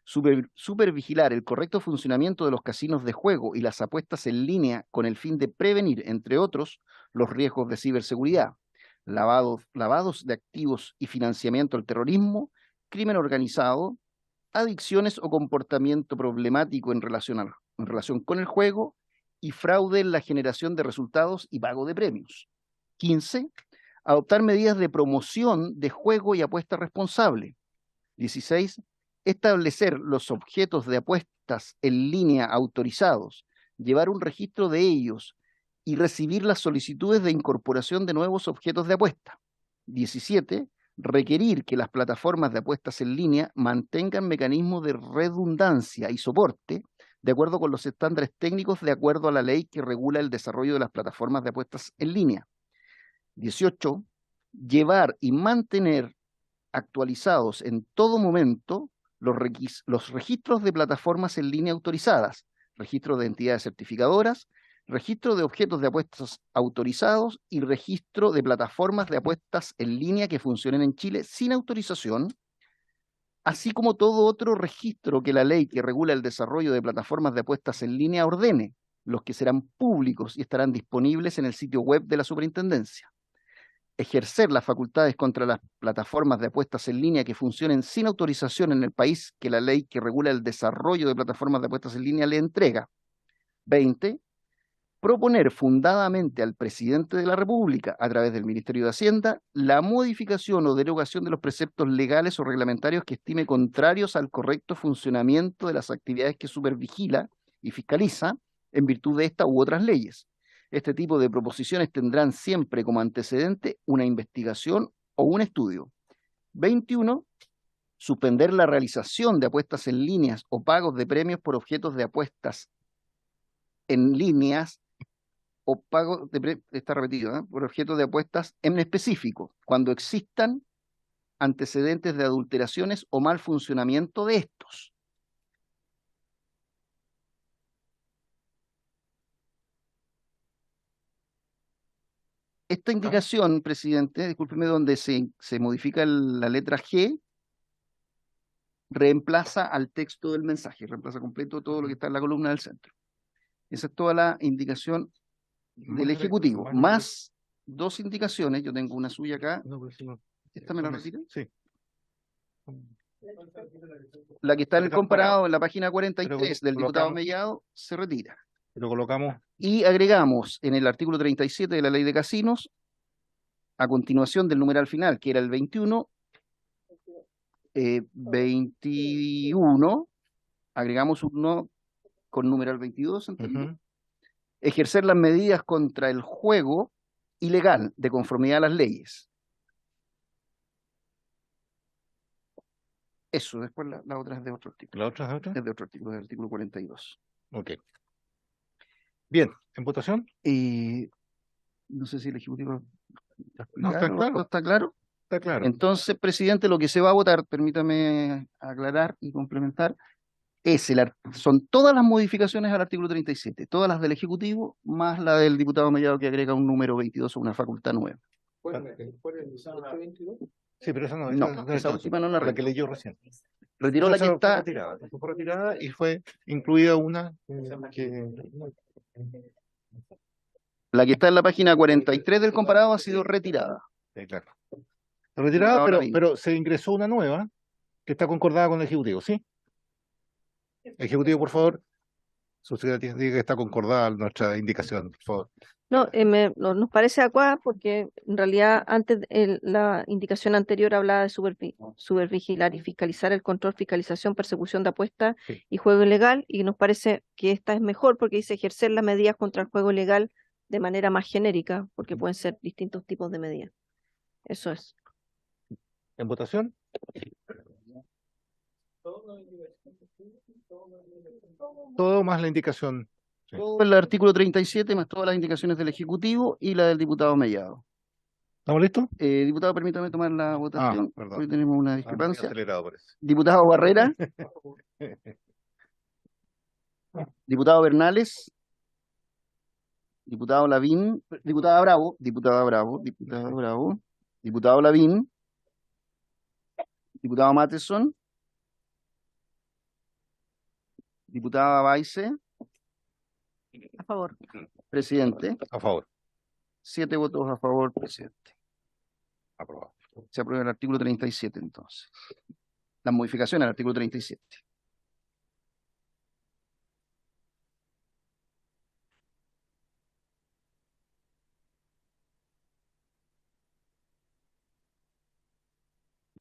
Supervigilar el correcto funcionamiento de los casinos de juego y las apuestas en línea con el fin de prevenir, entre otros, los riesgos de ciberseguridad, lavados de activos y financiamiento al terrorismo, crimen organizado, adicciones o comportamiento problemático en relación con el juego y fraude en la generación de resultados y pago de premios. 15. Adoptar medidas de promoción de juego y apuesta responsable. 16. Establecer los objetos de apuestas en línea autorizados, llevar un registro de ellos y recibir las solicitudes de incorporación de nuevos objetos de apuesta. 17. Requerir que las plataformas de apuestas en línea mantengan mecanismos de redundancia y soporte de acuerdo con los estándares técnicos de acuerdo a la ley que regula el desarrollo de las plataformas de apuestas en línea. 18. Llevar y mantener actualizados en todo momento los registros de plataformas en línea autorizadas, registro de entidades certificadoras, registro de objetos de apuestas autorizados y registro de plataformas de apuestas en línea que funcionen en Chile sin autorización, así como todo otro registro que la ley que regula el desarrollo de plataformas de apuestas en línea ordene, los que serán públicos y estarán disponibles en el sitio web de la Superintendencia. Ejercer las facultades contra las plataformas de apuestas en línea que funcionen sin autorización en el país que la ley que regula el desarrollo de plataformas de apuestas en línea le entrega. 20. Proponer fundadamente al presidente de la República, a través del Ministerio de Hacienda, la modificación o derogación de los preceptos legales o reglamentarios que estime contrarios al correcto funcionamiento de las actividades que supervigila y fiscaliza en virtud de esta u otras leyes. Este tipo de proposiciones tendrán siempre como antecedente una investigación o un estudio. 21. Suspender la realización de apuestas en líneas o pagos de premios por objetos de apuestas en líneas o pagos de está repetido, por objetos de apuestas en específico, cuando existan antecedentes de adulteraciones o mal funcionamiento de estos. Esta indicación, presidente, discúlpeme, donde se modifica la letra G, reemplaza al texto del mensaje, reemplaza completo todo lo que está en la columna del centro. Esa es toda la indicación del Ejecutivo, más dos indicaciones. Yo tengo una suya acá. ¿Esta me la retira? Sí. La que está en el comparado en la página 43 del diputado colocamos- Mellado se retira. Lo colocamos. Y agregamos en el artículo 37 de la Ley de Casinos, a continuación del numeral final, que era el 21, 21, agregamos uno con numeral 22, ¿entiendo? Ujú. Ejercer las medidas contra el juego ilegal de conformidad a las leyes. Eso, después la otra es de otro artículo. ¿La otra es de otra? Es de otro artículo, del artículo 42. Ok. Bien, ¿en votación? No sé si el Ejecutivo... No, está claro. ¿Está claro? Está claro. Entonces, presidente, lo que se va a votar, permítame aclarar y complementar, son todas las modificaciones al artículo 37, todas las del Ejecutivo, más la del diputado Mellado que agrega un número 22 o una facultad nueva. Sí, pero esa no, No, esa última no la la que retiró. leyó recién. Retiró la que Esa está... fue retirada y fue incluida una que... La que está en la página 43 del comparado ha sido retirada. claro. Retirada, Ahora mismo. pero se ingresó una nueva que está concordada con el Ejecutivo, ¿sí? Ejecutivo, por favor. Subsecretaria, diga que está concordada nuestra indicación, por favor. No, nos parece adecuada porque en realidad antes la indicación anterior hablaba de supervigilar y fiscalizar el control, fiscalización, persecución de apuestas Sí. y juego ilegal, y nos parece que esta es mejor porque dice ejercer las medidas contra el juego ilegal de manera más genérica, porque pueden ser distintos tipos de medidas. Eso es. ¿En votación? Todo más la indicación. Sí. Todo el artículo 37 más todas las indicaciones del Ejecutivo y la del diputado Mellado. ¿Estamos listos? Diputado, permítame tomar la votación. perdón. Hoy tenemos una Muy discrepancia. acelerado parece. Diputado Barrera, diputado Bernales, diputado Lavín, diputada Bravo, diputado Lavín, diputado Matheson, diputada Baise, A favor. presidente, A favor. 7 votos a favor, presidente. Aprobado. Se aprueba el artículo 37 entonces. La modificación al artículo 37.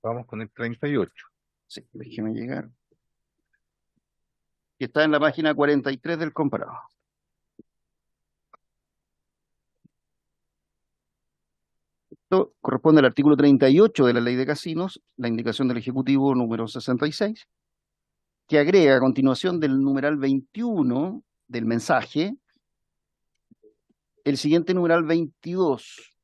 Vamos con el 38. Sí, déjeme llegar. Que está en la página 43 del comparado. Esto corresponde al artículo 38 de la Ley de Casinos, la indicación del Ejecutivo número 66, que agrega a continuación del numeral 21 del mensaje el siguiente numeral 22,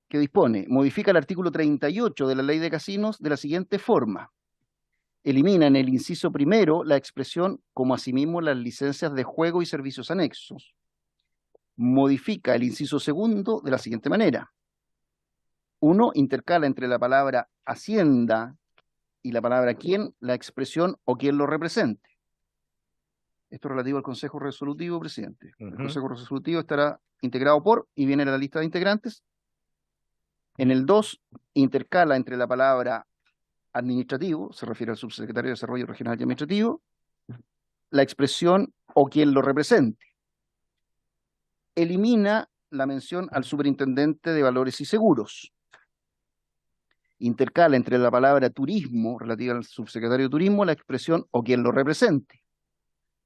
que dispone, modifica el artículo 38 de la Ley de Casinos de la siguiente forma. Elimina en el inciso primero la expresión como asimismo las licencias de juego y servicios anexos. Modifica el inciso segundo de la siguiente manera. 1. Intercala entre la palabra Hacienda y la palabra quién la expresión o quien lo represente. Esto es relativo al Consejo Resolutivo, presidente. El Consejo Resolutivo estará integrado por, y viene la lista de integrantes. En el 2, intercala entre la palabra administrativo, se refiere al subsecretario de Desarrollo Regional y Administrativo, la expresión o quien lo represente. Elimina la mención al superintendente de Valores y Seguros. Intercala entre la palabra turismo, relativa al subsecretario de Turismo, la expresión o quien lo represente.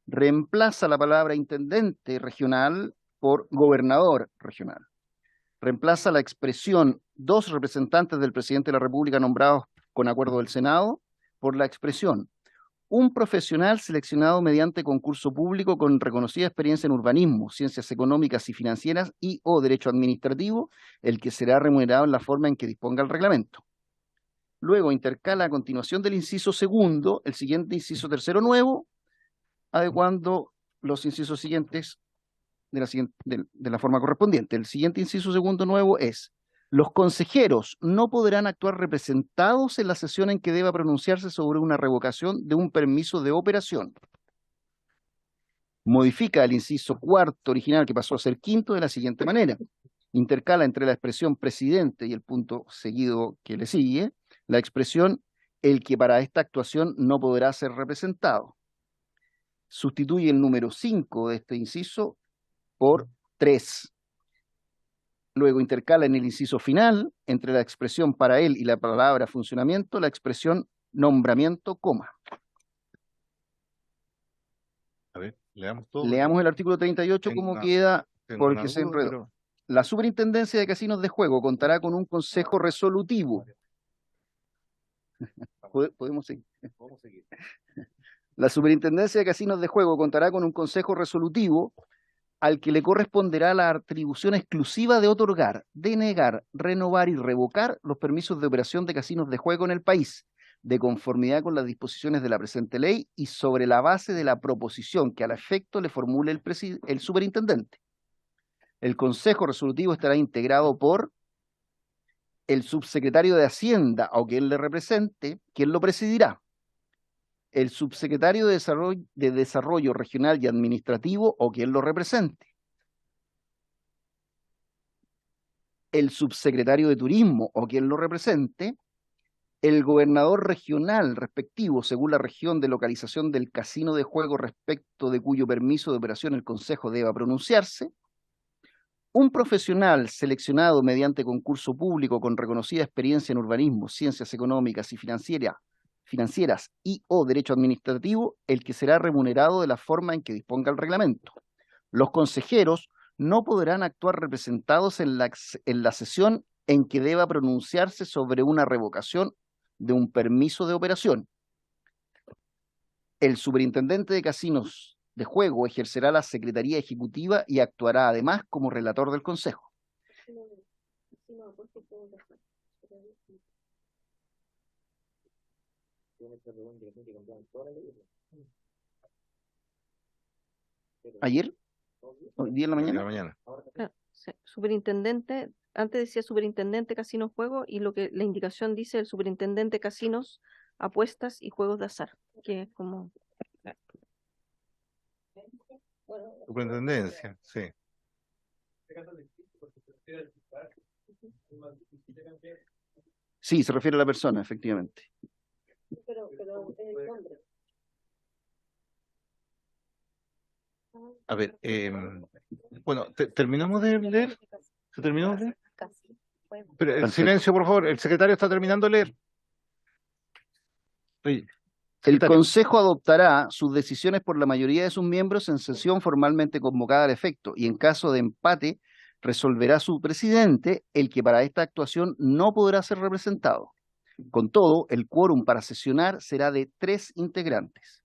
Reemplaza la palabra intendente regional por gobernador regional. Reemplaza la expresión dos representantes del presidente de la República nombrados con acuerdo del Senado por la expresión un profesional seleccionado mediante concurso público con reconocida experiencia en urbanismo, ciencias económicas y financieras y o derecho administrativo, el que será remunerado en la forma en que disponga el reglamento. Luego intercala a continuación del inciso segundo el siguiente inciso tercero nuevo, adecuando los incisos siguientes de la forma correspondiente. El siguiente inciso segundo nuevo es: los consejeros no podrán actuar representados en la sesión en que deba pronunciarse sobre una revocación de un permiso de operación. Modifica el inciso cuarto original, que pasó a ser quinto, de la siguiente manera. Intercala entre la expresión presidente y el punto seguido que le sigue, la expresión el que para esta actuación no podrá ser representado. Sustituye el número 5 de este inciso por 3. Luego intercala en el inciso final, entre la expresión para él y la palabra funcionamiento, la expresión nombramiento, coma. A ver, leamos todo. Leamos el artículo 38 Tengo como una- queda, Tengo por el una que se duda, enredó. pero- La Superintendencia de Casinos de Juego contará con un consejo resolutivo. ¿Podemos seguir? La Superintendencia de Casinos de Juego contará con un consejo resolutivo al que le corresponderá la atribución exclusiva de otorgar, denegar, renovar y revocar los permisos de operación de casinos de juego en el país, de conformidad con las disposiciones de la presente ley y sobre la base de la proposición que al efecto le formule el superintendente. El Consejo Resolutivo estará integrado por el subsecretario de Hacienda o quien le represente, quien lo presidirá, el subsecretario de Desarrollo Regional y Administrativo o quien lo represente, el subsecretario de Turismo o quien lo represente, el gobernador regional respectivo según la región de localización del casino de juego respecto de cuyo permiso de operación el Consejo deba pronunciarse, un profesional seleccionado mediante concurso público con reconocida experiencia en urbanismo, ciencias económicas y financieras y o derecho administrativo, el que será remunerado de la forma en que disponga el reglamento. Los consejeros no podrán actuar representados en la sesión en que deba pronunciarse sobre una revocación de un permiso de operación. El superintendente de casinos de juego ejercerá la secretaría ejecutiva y actuará además como relator del consejo. ¿Ayer? ¿Hoy día en la En la mañana? mañana. Claro, sí, superintendente, antes decía superintendente casinos juego y lo que la indicación dice el superintendente casinos, apuestas y juegos de azar, que es como Superintendencia, sí. Sí, se refiere a la persona, efectivamente. A ver, bueno, ¿terminamos de leer? ¿Se terminó de leer? Pero, Perfecto. silencio, por favor. El secretario está terminando de leer. Oye, El Secretario. Consejo adoptará sus decisiones por la mayoría de sus miembros en sesión formalmente convocada al efecto y en caso de empate resolverá su presidente, el que para esta actuación no podrá ser representado. Con todo, el quórum para sesionar será de 3 integrantes.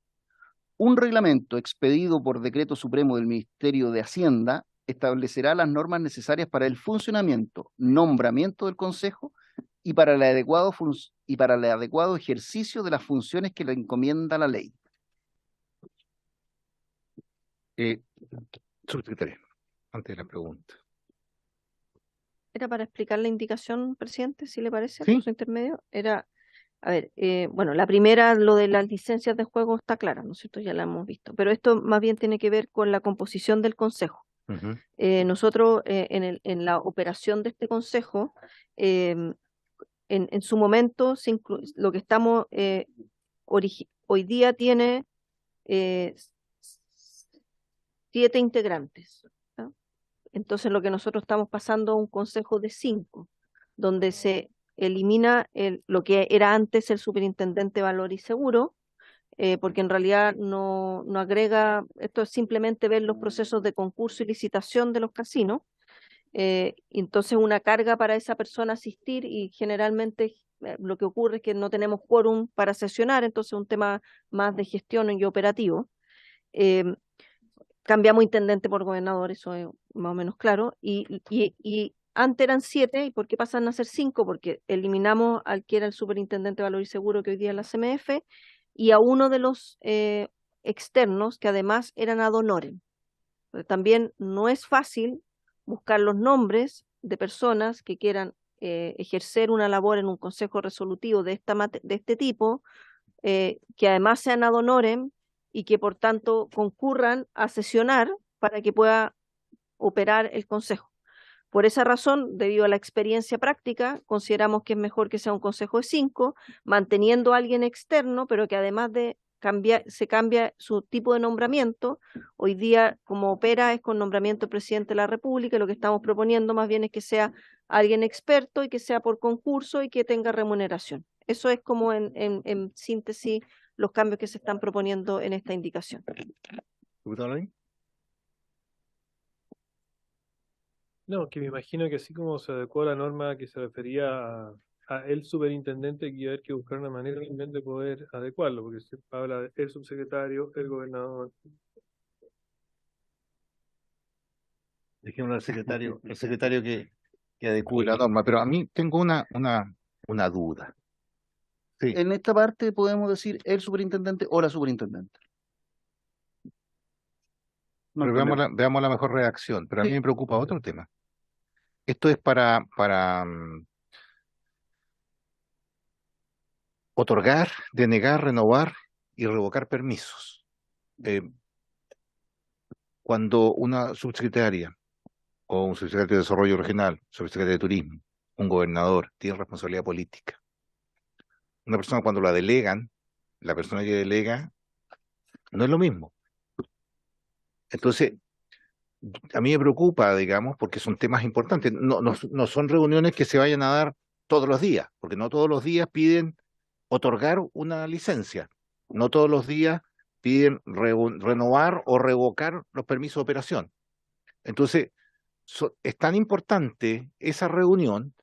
Un reglamento expedido por decreto supremo del Ministerio de Hacienda establecerá las normas necesarias para el funcionamiento, nombramiento del Consejo y para el adecuado ejercicio de las funciones que le encomienda la ley. Subsecretario, antes de la pregunta. Era para explicar la indicación, presidente, si le parece, Sí. por su intermedio. Era, a ver, bueno, la primera, lo de las licencias de juego está clara, ¿no es cierto? Ya la hemos visto. Pero esto más bien tiene que ver con la composición del consejo. Ujú. Nosotros, en la operación de este consejo, en su momento, lo que estamos, hoy día tiene 7 integrantes. ¿No? Entonces, lo que nosotros estamos pasando a un consejo de 5, donde se elimina lo que era antes el superintendente de Valor y Seguro, porque en realidad no agrega, esto es simplemente ver los procesos de concurso y licitación de los casinos, y entonces una carga para esa persona asistir y generalmente lo que ocurre es que no tenemos quórum para sesionar, entonces es un tema más de gestión y operativo. Eh, Cambiamos intendente por gobernador, eso es más o menos claro, y antes eran 7, ¿y por qué pasan a ser 5? Porque eliminamos al que era el superintendente de Valor y Seguro, que hoy día es la CMF, y a uno de los externos, que además eran ad honorem. Pero también no es fácil buscar los nombres de personas que quieran ejercer una labor en un consejo resolutivo de este tipo, que además sean ad honorem y que por tanto concurran a sesionar para que pueda operar el consejo. Por esa razón, debido a la experiencia práctica, consideramos que es mejor que sea un consejo de 5, manteniendo a alguien externo, pero que además de se cambia su tipo de nombramiento. Hoy día, como opera, es con nombramiento del presidente de la República, y lo que estamos proponiendo más bien es que sea alguien experto y que sea por concurso y que tenga remuneración. Eso es como en síntesis los cambios que se están proponiendo en esta indicación. ¿Diputado Lavín? No, que me imagino que así como se adecuó la norma que se refería a el superintendente, que iba a haber que buscar una manera también de poder adecuarlo, porque se habla de el subsecretario, el gobernador. Dejémoslo al secretario, que adecue la norma, pero a mí tengo una duda. Sí, En esta parte podemos decir el superintendente o la superintendente. No hay pero problema. veamos la mejor redacción, pero a mí Sí. me preocupa otro tema. Esto es para otorgar, denegar, renovar y revocar permisos. Cuando una subsecretaria o un subsecretario de Desarrollo Regional, subsecretario de Turismo, un gobernador, tiene responsabilidad política. Una persona cuando la delegan, la persona que delega, no es lo mismo. Entonces, a mí me preocupa, digamos, porque son temas importantes. No son reuniones que se vayan a dar todos los días, porque no todos los días piden otorgar una licencia, no todos los días piden renovar o revocar los permisos de operación. Entonces, es tan importante esa reunión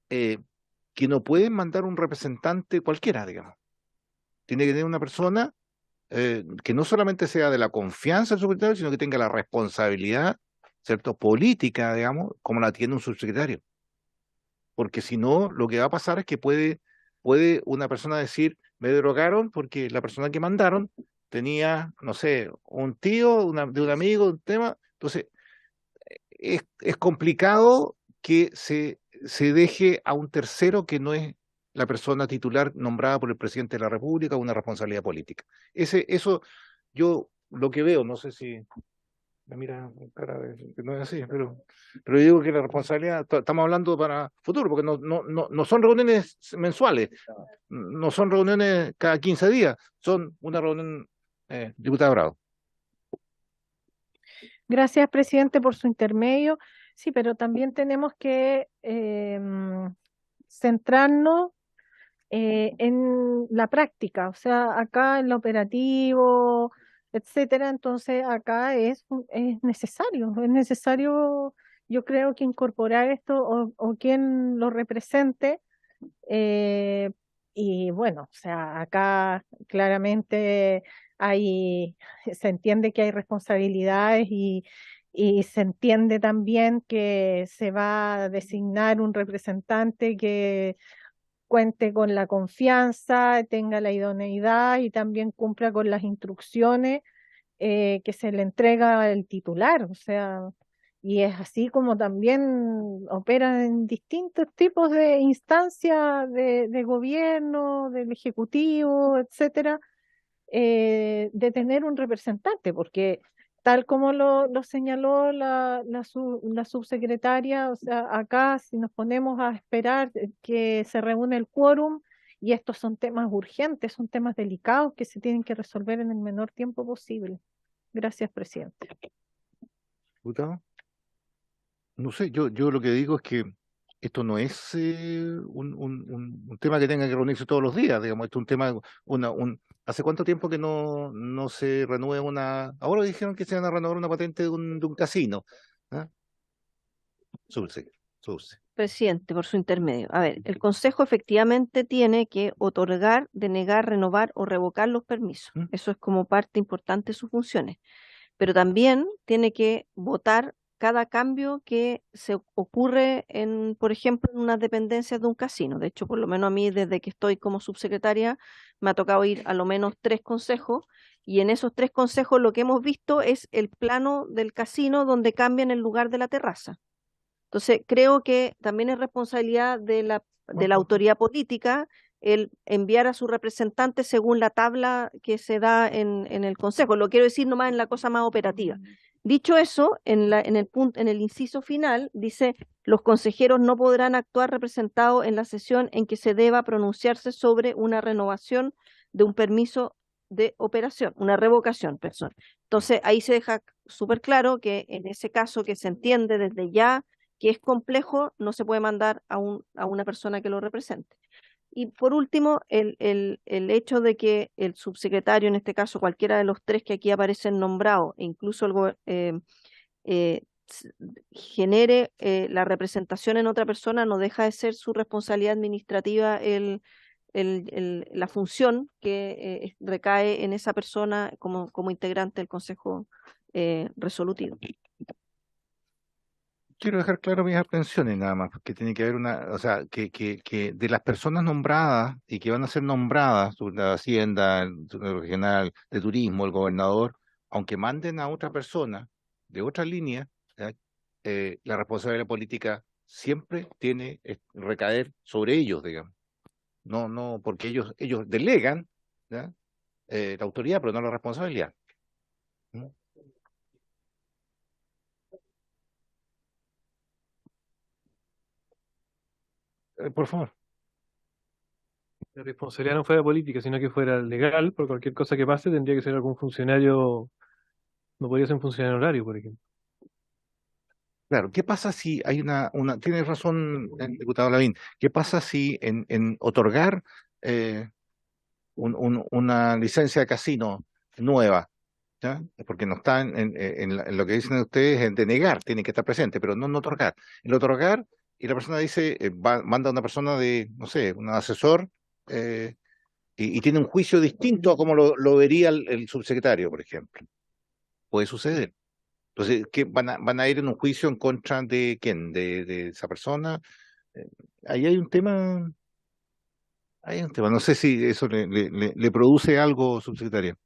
que no pueden mandar un representante cualquiera, digamos. Tiene que tener una persona que no solamente sea de la confianza del subsecretario, sino que tenga la responsabilidad, ¿cierto?, política, digamos, como la tiene un subsecretario. Porque si no, lo que va a pasar es que puede una persona decir, me derogaron porque la persona que mandaron tenía, no sé, un tío, de un amigo, un tema. Entonces, es complicado que se deje a un tercero que no es la persona titular nombrada por el presidente de la República una responsabilidad política. Eso yo lo que veo, no sé si me mira con cara de que no es así, pero yo digo que la responsabilidad, estamos hablando para futuro, porque no son reuniones mensuales, no son reuniones cada 15 días, son una reunión, diputado Bravo. Gracias, presidente, por su intermedio. Sí, pero también tenemos que centrarnos en la práctica, o sea, acá en lo operativo, etcétera. Entonces acá es necesario, yo creo que incorporar esto o quien lo represente. eh, y bueno, o sea, acá claramente se entiende que hay responsabilidades y se entiende también que se va a designar un representante que cuente con la confianza, tenga la idoneidad y también cumpla con las instrucciones que se le entrega al titular. O sea, y es así como también opera en distintos tipos de instancias de gobierno, del ejecutivo, etcétera, de tener un representante, porque tal como lo señaló la subsecretaria, o sea, acá si nos ponemos a esperar que se reúne el quórum, y estos son temas urgentes, son temas delicados que se tienen que resolver en el menor tiempo posible. Gracias, presidente. ¿Diputado? No sé, yo lo que digo es que esto no es un tema que tenga que reunirse todos los días, digamos, esto es un tema, ¿hace cuánto tiempo que no se renueve ahora dijeron que se van a renovar una patente de un casino? ¿Ah? Subse. Presidente, por su intermedio. A ver, el Consejo efectivamente tiene que otorgar, denegar, renovar o revocar los permisos. ¿Mm? Eso es como parte importante de sus funciones. Pero también tiene que votar cada cambio que se ocurre por ejemplo, en unas dependencias de un casino. De hecho, por lo menos a mí, desde que estoy como subsecretaria, me ha tocado ir a lo menos 3 consejos, y en esos 3 consejos lo que hemos visto es el plano del casino donde cambian el lugar de la terraza. Entonces, creo que también es responsabilidad de la autoridad política el enviar a su representante según la tabla que se da en el Consejo. Lo quiero decir nomás en la cosa más operativa. Dicho eso, en el inciso final dice: los consejeros no podrán actuar representados en la sesión en que se deba pronunciarse sobre una renovación de un permiso de operación, una revocación, perdón. Entonces, ahí se deja súper claro que en ese caso, que se entiende desde ya que es complejo, no se puede mandar a una persona que lo represente. Y por último, el hecho de que el subsecretario, en este caso cualquiera de los 3 que aquí aparecen nombrados, e incluso eh, genere la representación en otra persona, no deja de ser su responsabilidad administrativa la función que recae en esa persona como integrante del Consejo Resolutivo. Quiero dejar claro mis abstenciones nada más, porque tiene que haber o sea, que de las personas nombradas y que van a ser nombradas, la Hacienda, el regional de turismo, el gobernador, aunque manden a otra persona de otra línea, ¿ya? La responsabilidad política siempre tiene recaer sobre ellos, digamos. No, porque ellos delegan, ¿ya? La autoridad, pero no la responsabilidad. ¿Mm? Por favor. La responsabilidad no fuera política, sino que fuera legal. Por cualquier cosa que pase, tendría que ser algún funcionario, no podría ser un funcionario honorario, por ejemplo. Claro, ¿qué pasa si hay tienes razón, diputado Lavín, ¿qué pasa si en otorgar una licencia de casino nueva, ¿ya? Porque no está en lo que dicen ustedes, en denegar, tiene que estar presente, pero no otorgar. El otorgar, y la persona dice, manda a una persona no sé, un asesor, y tiene un juicio distinto a como lo vería el subsecretario, por ejemplo. Puede suceder. Entonces, ¿qué van a ir en un juicio en contra de quién? ¿De esa persona? Eh, ahí hay un tema. No sé si eso le produce algo, subsecretario. O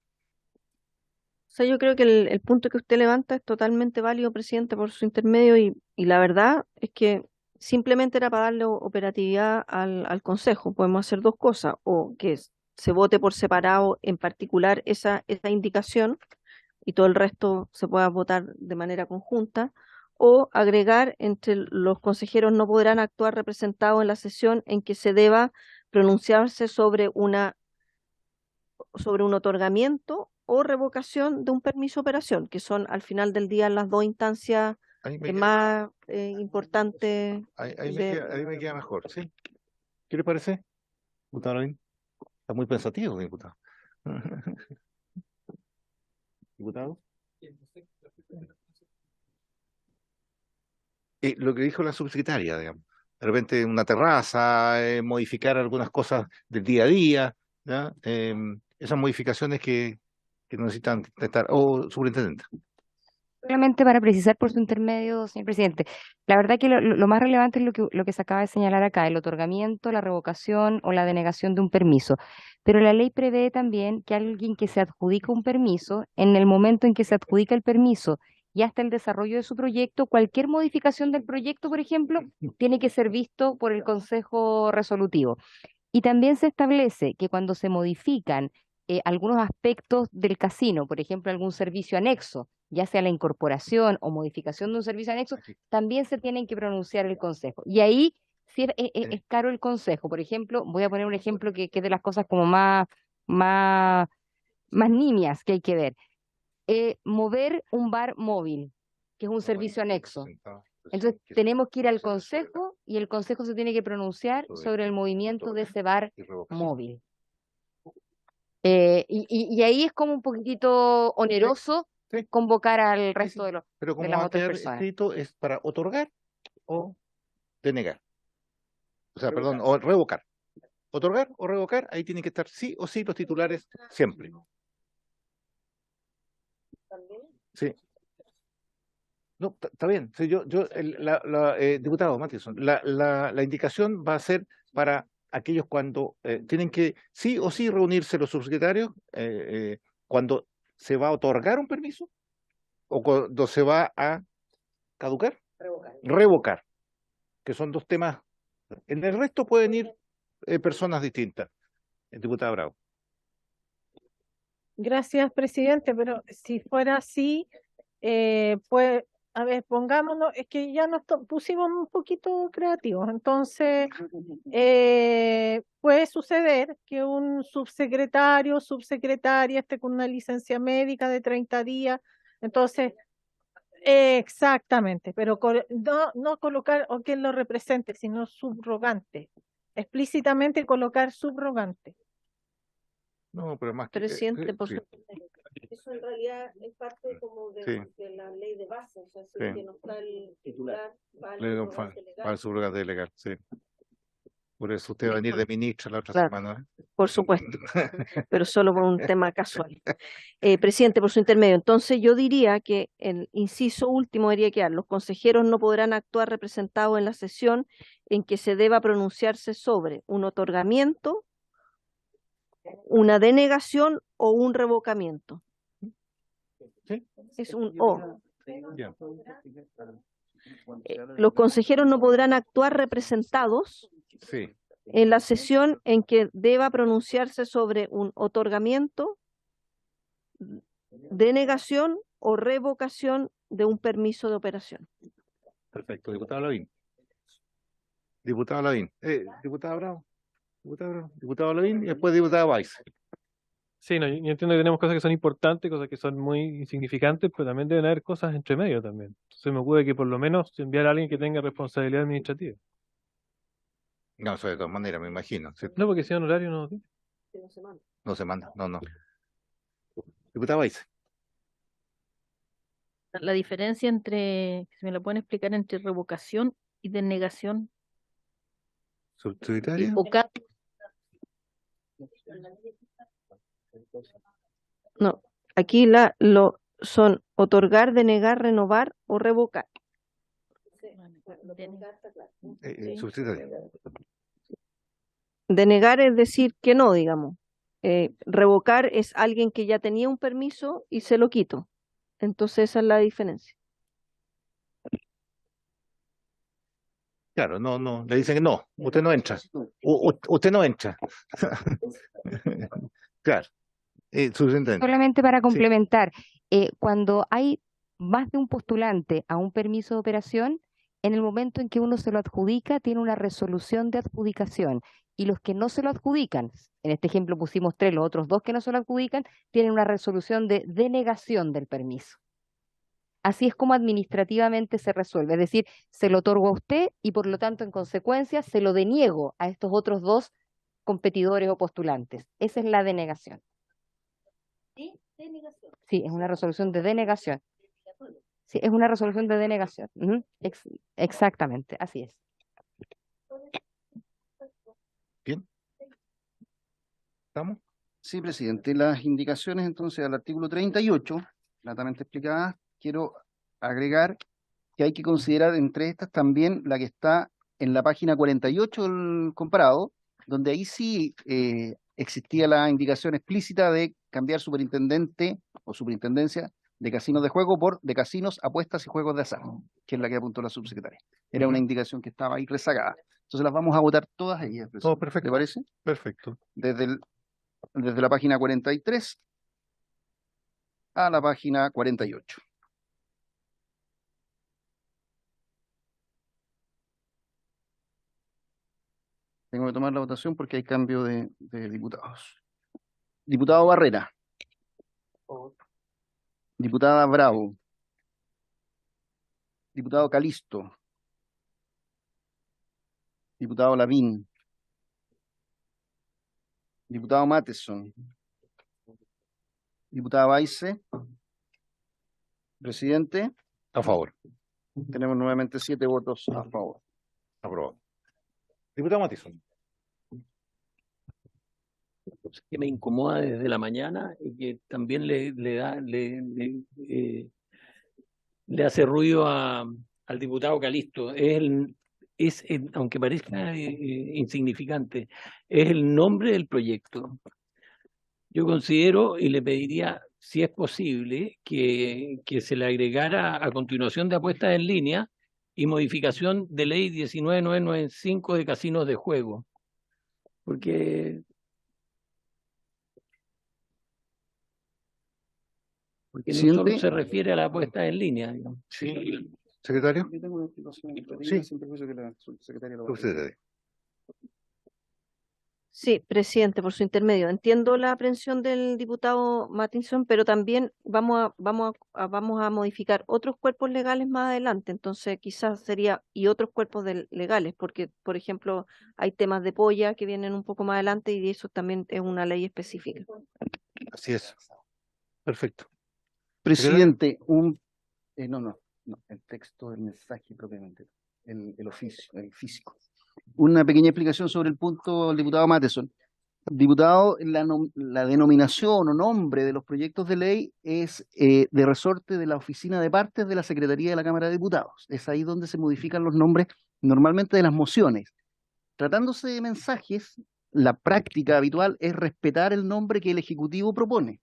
sea, yo creo que el punto que usted levanta es totalmente válido, presidente, por su intermedio, y la verdad es que simplemente era para darle operatividad al Consejo. Podemos hacer 2 cosas: o que se vote por separado en particular esa indicación y todo el resto se pueda votar de manera conjunta, o agregar: entre los consejeros no podrán actuar representados en la sesión en que se deba pronunciarse sobre un otorgamiento o revocación de un permiso de operación, que son al final del día las 2 instancias Ahí me queda, más importantes. ahí me queda mejor, ¿sí? ¿Qué le parece? Diputado Lavín. Está muy pensativo, diputado. Diputado. Lo que dijo la subsecretaria, digamos. De repente una terraza, modificar algunas cosas del día a día, ¿ya? Esas modificaciones que necesitan estar. Oh, superintendente. Solamente para precisar por su intermedio, señor presidente, la verdad que lo más relevante es lo que se acaba de señalar acá, el otorgamiento, la revocación o la denegación de un permiso. Pero la ley prevé también que alguien que se adjudica un permiso, en el momento en que se adjudica el permiso y hasta el desarrollo de su proyecto, cualquier modificación del proyecto, por ejemplo, tiene que ser visto por el Consejo Resolutivo. Y también se establece que cuando se modifican algunos aspectos del casino, por ejemplo, algún servicio anexo, ya sea la incorporación o modificación de un servicio anexo, también se tienen que pronunciar el consejo. Y ahí sí es caro el consejo. Por ejemplo, voy a poner un ejemplo que es de las cosas como más, más nimias que hay que ver. Mover un bar móvil, que es un servicio anexo. Entonces tenemos que ir al consejo y el consejo se tiene que pronunciar sobre el movimiento de ese bar móvil. Y ahí es como un poquitito oneroso Sí. convocar al resto de Pero de como las va a otras quedar personas. escrito, es para otorgar o denegar. O sea, perdón, o revocar. Otorgar o revocar, ahí tienen que estar sí o sí los titulares siempre. Sí. No, está bien. Sí, diputado Mathieson, la indicación va a ser para aquellos cuando tienen que sí o sí reunirse los subsecretarios cuando se va a otorgar un permiso o cuando se va a caducar, revocar, que son dos temas. En el resto pueden ir personas distintas. El diputado Bravo. Gracias, presidente, pero si fuera así, pues, a ver, pongámonos, es que ya nos pusimos un poquito creativos, entonces puede suceder que un subsecretario, subsecretaria esté con una licencia médica de 30 días, entonces, exactamente, pero no colocar o quien lo represente, sino subrogante, explícitamente colocar subrogante. No, pero más que Presidente, por sí, su... Eso en realidad es parte como sí, de la ley de base, o sea, si sí. es que no está el titular, va al Le doy subrogante legal. para el subrogante legal, sí. Por eso usted va a venir de ministra la otra Claro. semana. Por supuesto, pero solo por un tema casual. Presidente, por su intermedio, entonces yo diría que el inciso último debería quedar: los consejeros no podrán actuar representados en la sesión en que se deba pronunciarse sobre un otorgamiento, una denegación o un revocamiento. Sí. Es un O. Ya. Los consejeros no podrán actuar representados Sí. en la sesión en que deba pronunciarse sobre un otorgamiento, denegación o revocación de un permiso de operación. Perfecto, diputado Lavín. Diputado Lavín. Diputado Bravo. Diputado Bravo. Diputado Lavín y después diputado Weiss. Sí, no, yo entiendo que tenemos cosas que son importantes, cosas que son muy insignificantes, pero también deben haber cosas entre medio también. Entonces me ocurre que por lo menos enviar a alguien que tenga responsabilidad administrativa. No, eso de todas maneras, me imagino. ¿Sí? No, porque si es honorario no tiene. No se manda, no. Diputado Weiss. La diferencia entre, si me la pueden explicar, entre revocación y denegación. Subsecretaria. O No, aquí son otorgar, denegar, renovar o revocar. Subsecretaria. Denegar es decir que no, digamos. Revocar es alguien que ya tenía un permiso y se lo quito. Entonces esa es la diferencia. Claro, no, le dicen que no, usted no entra. Usted no entra. Claro. Subsecretaria. Solamente para Sí. complementar, cuando hay más de un postulante a un permiso de operación, en el momento en que uno se lo adjudica, tiene una resolución de adjudicación. Y los que no se lo adjudican, en este ejemplo pusimos 3, los otros 2 que no se lo adjudican, tienen una resolución de denegación del permiso. Así es como administrativamente se resuelve, es decir, se lo otorgo a usted y por lo tanto en consecuencia se lo deniego a estos otros 2 competidores o postulantes. Esa es la denegación. Sí, es una resolución de denegación. Sí, es una resolución de denegación. Ujú, exactamente, así es. Bien, ¿estamos? Sí, presidente. Las indicaciones entonces al artículo 38, claramente explicadas, quiero agregar que hay que considerar entre estas también la que está en la página 48 del comparado, donde ahí sí existía la indicación explícita de cambiar superintendente o superintendencia de casinos de juego por de casinos, apuestas y juegos de azar, que es la que apuntó la subsecretaria. Era una indicación que estaba ahí rezagada. Entonces las vamos a votar todas ellas, Todo presidente. perfecto. ¿Le parece? Perfecto. Desde la página 43 a la página 48. Tengo que tomar la votación porque hay cambio de diputados. Diputado Barrera. Diputada Bravo. Diputado Calisto. Diputado Lavín. Diputado Matheson. Diputada Baice. Presidente. A favor. Tenemos nuevamente 7 votos a favor. Aprobado. Diputado Matheson. Que me incomoda desde la mañana y que también le hace ruido al diputado Calisto. Aunque parezca insignificante, es el nombre del proyecto. Yo considero y le pediría, si es posible, que se le agregara a continuación de apuestas en línea y modificación de ley 19995 de casinos de juego. Porque no Presidente. solo se refiere a la apuesta en línea, digamos. Sí. ¿Secretario? Yo tengo una explicación. Sí. Sin perjuicio que la subsecretaria lo Usted. Sí, presidente, por su intermedio. Entiendo la aprehensión del diputado Matinson, pero también vamos a modificar otros cuerpos legales más adelante. Entonces, quizás sería, y otros cuerpos legales, porque, por ejemplo, hay temas de polla que vienen un poco más adelante y eso también es una ley específica. Así es. Perfecto. Presidente, no, el texto del mensaje propiamente, el oficio, el físico. Una pequeña explicación sobre el punto del diputado Matheson. Diputado, la denominación o nombre de los proyectos de ley es de resorte de la oficina de partes de la Secretaría de la Cámara de Diputados. Es ahí donde se modifican los nombres normalmente de las mociones. Tratándose de mensajes, la práctica habitual es respetar el nombre que el Ejecutivo propone.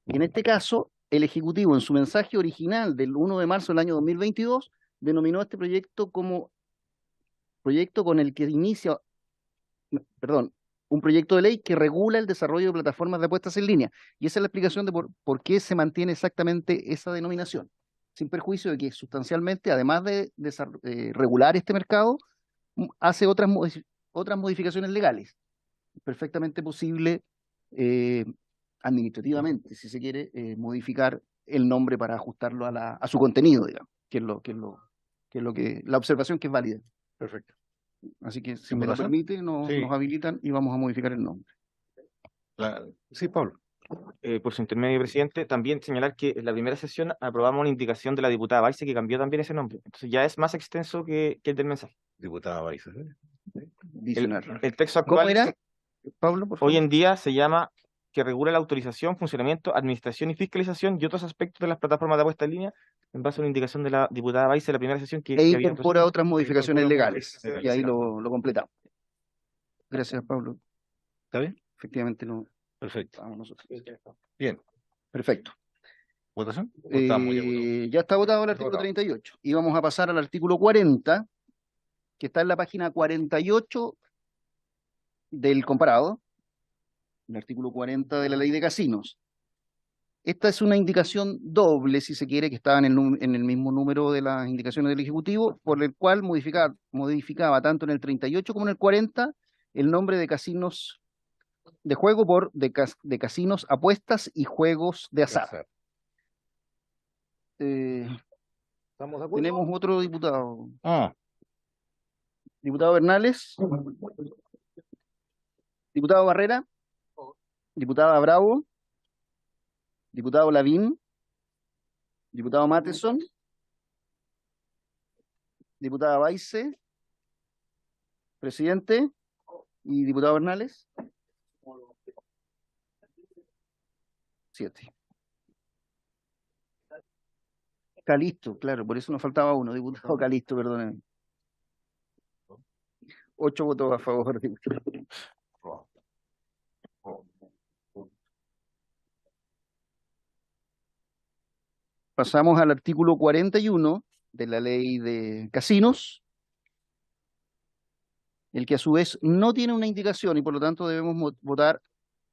En este caso, el Ejecutivo en su mensaje original del 1 de marzo del año 2022 denominó este proyecto como proyecto con el que inicia, perdón, un proyecto de ley que regula el desarrollo de plataformas de apuestas en línea. Y esa es la explicación de por qué se mantiene exactamente esa denominación, sin perjuicio de que sustancialmente, además de regular este mercado, hace otras modificaciones legales. Perfectamente posible administrativamente, si se quiere, modificar el nombre para ajustarlo a su contenido, digamos, que es la observación que es válida. Perfecto. Así que, si ¿En me lo votación? permite, Sí. nos habilitan y vamos a modificar el nombre. Sí, Pablo. Por su intermedio, presidente, también señalar que en la primera sesión aprobamos una indicación de la diputada Baice que cambió también ese nombre. Entonces ya es más extenso que el del mensaje. Diputada Baice. Diccionario. El texto ¿Cómo actual era, Pablo, por favor? hoy en día se llama que regula la autorización, funcionamiento, administración y fiscalización y otros aspectos de las plataformas de apuesta en línea en base a una indicación de la diputada Baice en la primera sesión que había incorpora otras modificaciones legales, legales. y ahí lo completamos. Gracias, Pablo. ¿Está bien? Efectivamente, no. Perfecto. Vamos nosotros. Bien. Perfecto. ¿Votación? Votamos, ya votamos. Ya está votado el artículo 38. Y vamos a pasar al artículo 40, que está en la página 48 del comparado, el artículo 40 de la ley de casinos. Esta es una indicación doble, si se quiere, que estaba en el mismo número de las indicaciones del Ejecutivo, por el cual modificaba tanto en el 38 como en el 40 el nombre de casinos de juego por de casinos, apuestas y juegos de azar. ¿Estamos de acuerdo? Tenemos otro diputado. Ah, Diputado Bernales. Diputado Barrera, diputada Bravo, diputado Lavín, diputado Matheson, diputada Baice, presidente y diputado Bernales. 7. Calisto, claro, por eso nos faltaba uno, diputado Calisto, perdónenme. 8 votos a favor. Pasamos al artículo 41 de la ley de casinos, el que a su vez no tiene una indicación y por lo tanto debemos votar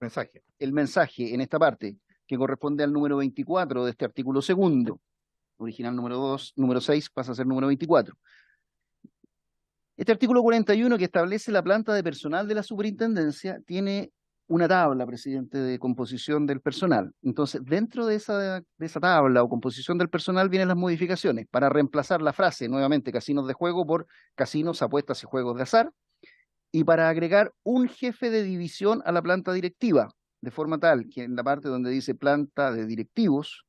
Mensaje. el mensaje en esta parte, que corresponde al número 24 de este artículo segundo. Original número 6 pasa a ser número 24. Este artículo 41 que establece la planta de personal de la superintendencia tiene una tabla, presidente, de composición del personal. Entonces, dentro de esa tabla o composición del personal vienen las modificaciones para reemplazar la frase, nuevamente, casinos de juego por casinos, apuestas y juegos de azar, y para agregar un jefe de división a la planta directiva, de forma tal que en la parte donde dice planta de directivos,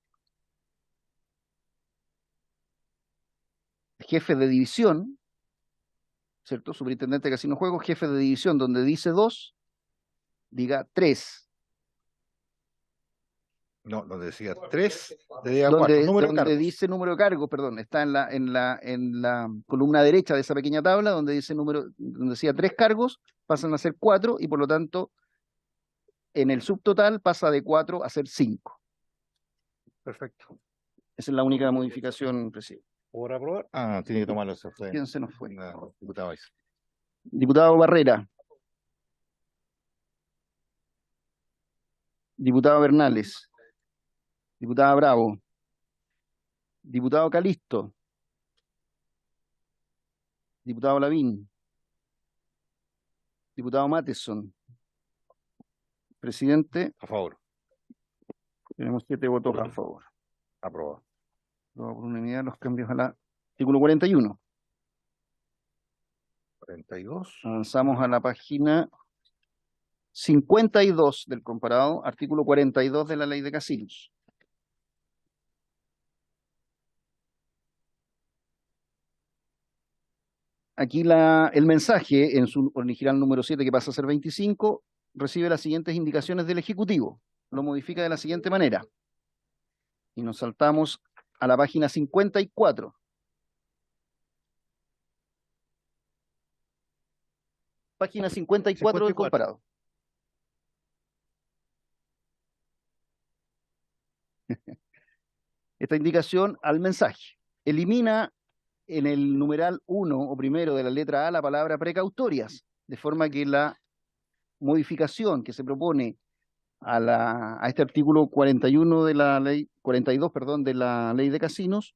jefe de división, ¿cierto? Superintendente de Casino Juegos, jefe de división, donde dice 2, diga 3. No, donde decía 3, le diga 4. Número de Donde cargos. dice número de cargos, perdón, está en la columna derecha de esa pequeña tabla, donde dice donde decía 3 cargos, pasan a ser 4, y por lo tanto, en el subtotal pasa de 4 a ser 5. Perfecto. Esa es la única modificación, presidente. ¿Por aprobar? Ah, tiene que tomarlo. Se fue. ¿Quién se nos fue? Diputado Baice. Diputado Barrera. Diputado Bernales. Diputada Bravo. Diputado Calisto. Diputado Lavín. Diputado Matheson. Presidente. A favor. Tenemos 7 votos a favor. Aprobado. Por unanimidad los cambios al artículo 41. 42. Avanzamos a la página 52 del comparado, artículo 42 de la ley de casinos. Aquí el mensaje en su original número 7, que pasa a ser 25, recibe las siguientes indicaciones del Ejecutivo. Lo modifica de la siguiente manera. Y nos saltamos a la página 54. Página 54 del comparado. Esta indicación al mensaje elimina en el numeral 1 o primero de la letra A la palabra precautorias, de forma que la modificación que se propone a este artículo 41 de la ley, 42, perdón, de la ley de casinos,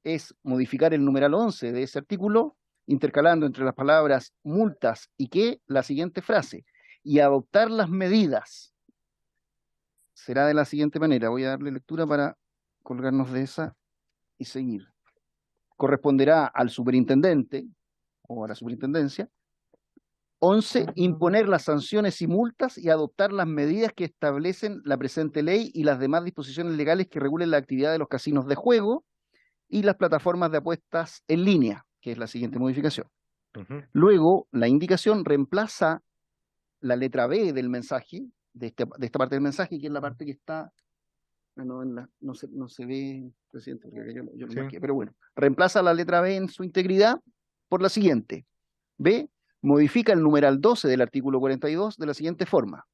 es modificar el numeral 11 de ese artículo, intercalando entre las palabras multas y que la siguiente frase, y adoptar las medidas. Será de la siguiente manera. Voy a darle lectura para colgarnos de esa y seguir. Corresponderá al superintendente o a la superintendencia. 11. Imponer las sanciones y multas y adoptar las medidas que establecen la presente ley y las demás disposiciones legales que regulen la actividad de los casinos de juego y las plataformas de apuestas en línea, que es la siguiente modificación. Luego, la indicación reemplaza la letra B del mensaje, de esta parte del mensaje, que es la parte que está... No se ve, presidente, porque yo lo marqué, pero bueno. Reemplaza la letra B en su integridad por la siguiente. B. Modifica el numeral 12 del artículo 42 de la siguiente forma.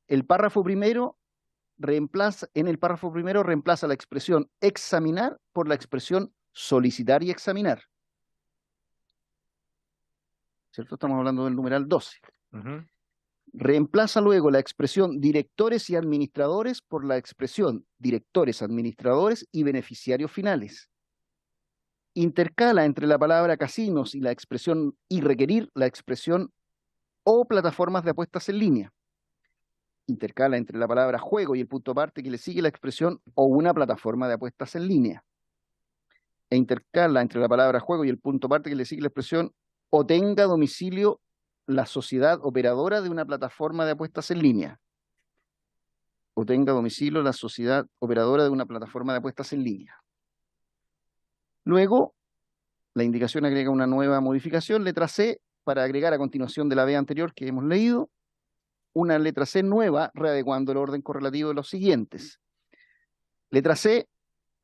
En el párrafo primero reemplaza la expresión examinar por la expresión solicitar y examinar. ¿Cierto? Estamos hablando del numeral 12. Reemplaza luego la expresión directores y administradores por la expresión directores, administradores y beneficiarios finales. Intercala entre la palabra casinos y la expresión y requerir la expresión o plataformas de apuestas en línea. Intercala entre la palabra juego y el punto aparte que le sigue la expresión o una plataforma de apuestas en línea. E intercala entre la palabra juego y el punto aparte que le sigue la expresión o tenga domicilio la sociedad operadora de una plataforma de apuestas en línea. O tenga domicilio la sociedad operadora de una plataforma de apuestas en línea. Luego, la indicación agrega una nueva modificación, letra C, para agregar a continuación de la B anterior que hemos leído, una letra C nueva, readecuando el orden correlativo de los siguientes. Letra C,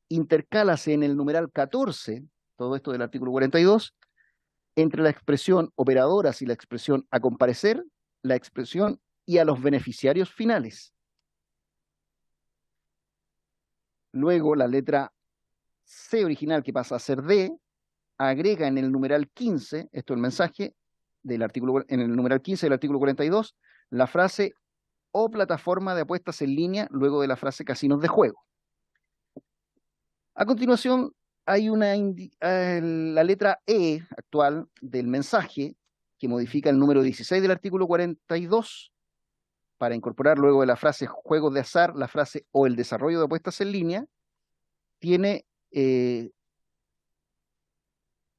intercálase en el numeral 14, todo esto del artículo 42, entre la expresión operadoras y la expresión a comparecer, la expresión y a los beneficiarios finales. Luego, la letra C original, que pasa a ser D, agrega en el numeral 15, esto es el mensaje del artículo, en el numeral 15 del artículo 42, la frase o plataforma de apuestas en línea, luego de la frase casinos de juego. A continuación, hay la letra E actual del mensaje, que modifica el número 16 del artículo 42, para incorporar luego de la frase juegos de azar, la frase o el desarrollo de apuestas en línea, tiene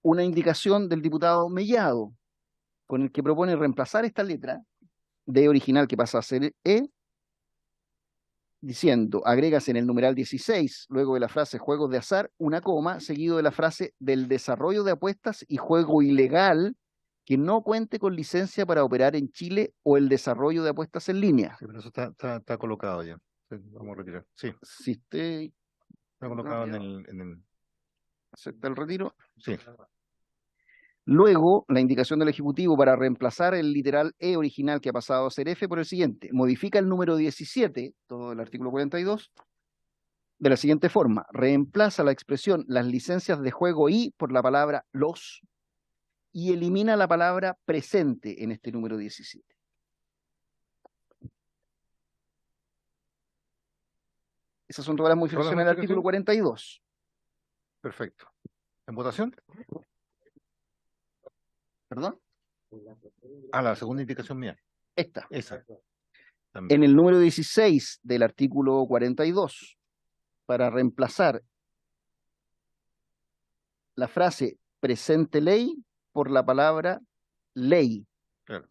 una indicación del diputado Mellado, con el que propone reemplazar esta letra D original, que pasa a ser E, diciendo, agregas en el numeral 16, luego de la frase juegos de azar, una coma, seguido de la frase del desarrollo de apuestas y juego ilegal que no cuente con licencia para operar en Chile o el desarrollo de apuestas en línea. Sí, pero eso está colocado ya. Sí, vamos a retirar. Sí, Si usted está colocado en el... acepta el retiro. Sí. Luego, la indicación del Ejecutivo para reemplazar el literal E original que ha pasado a ser F por el siguiente. Modifica el número 17, todo el artículo 42, de la siguiente forma. Reemplaza la expresión las licencias de juego y por la palabra los y elimina la palabra presente en este número 17. Esas son todas las modificaciones del artículo 42. Perfecto. ¿En votación? ¿Perdón? La segunda indicación mía. Esta. Esa. En el número 16 del artículo 42, para reemplazar la frase presente ley por la palabra ley. Claro.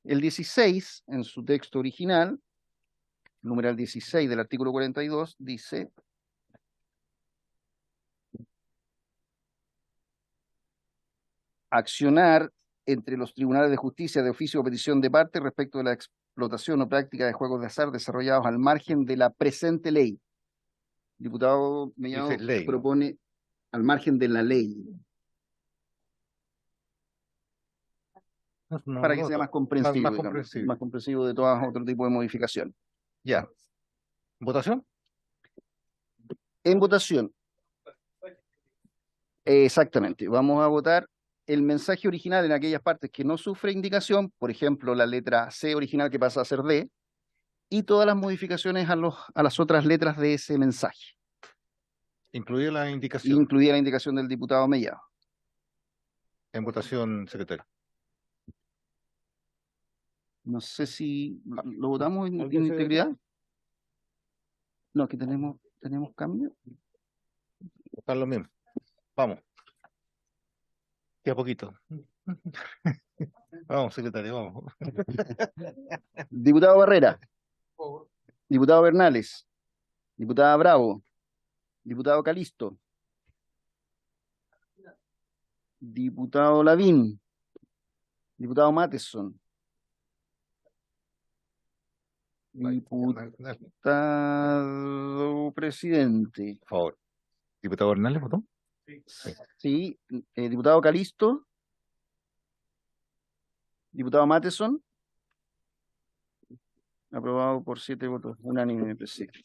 El 16, en su texto original, numeral 16 del artículo 42, dice: accionar entre los tribunales de justicia de oficio o petición de parte respecto de la explotación o práctica de juegos de azar desarrollados al margen de la presente ley. Diputado Mellado propone al margen de la ley. Para que sea más comprensivo, más comprensivo de todas otro tipo de modificación. Ya. ¿Votación? En votación. Exactamente. Vamos a votar el mensaje original en aquellas partes que no sufre indicación, por ejemplo, la letra C original que pasa a ser D, y todas las modificaciones a las otras letras de ese mensaje. Incluida la indicación. Incluida la indicación del diputado Mellado. En votación, secretario. No sé si lo votamos en integridad. No, que tenemos cambio. Están lo mismo. Vamos. Ya poquito. Vamos, secretario, vamos. Diputado Barrera. Diputado Bernales. Diputada Bravo. Diputado Calisto. Diputado Lavín. Diputado Matheson. Diputado Presidente. Por favor. ¿Diputado Bernales votó? Sí. Diputado Calisto. Diputado Matheson. Aprobado por 7 votos unánime, presidente.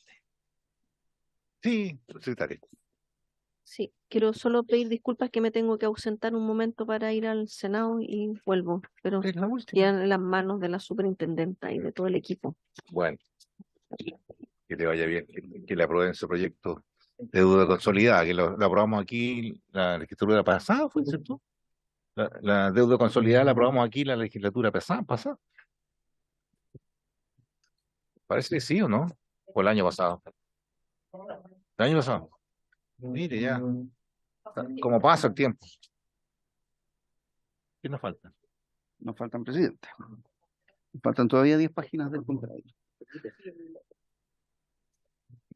Sí, secretario. Sí, quiero solo pedir disculpas que me tengo que ausentar un momento para ir al Senado y vuelvo, pero quedan en las manos de la superintendenta y de todo el equipo. Bueno, que le vaya bien, que le aprueben su proyecto de deuda consolidada, que lo aprobamos aquí la legislatura pasada, ¿fue cierto? La deuda consolidada la aprobamos aquí la legislatura pasada. Parece que sí, ¿o no? ¿O el año pasado? El año pasado. Mire ya, cómo pasa el tiempo. ¿Qué nos falta? Nos faltan, presidente. Nos faltan todavía 10 páginas del contrato.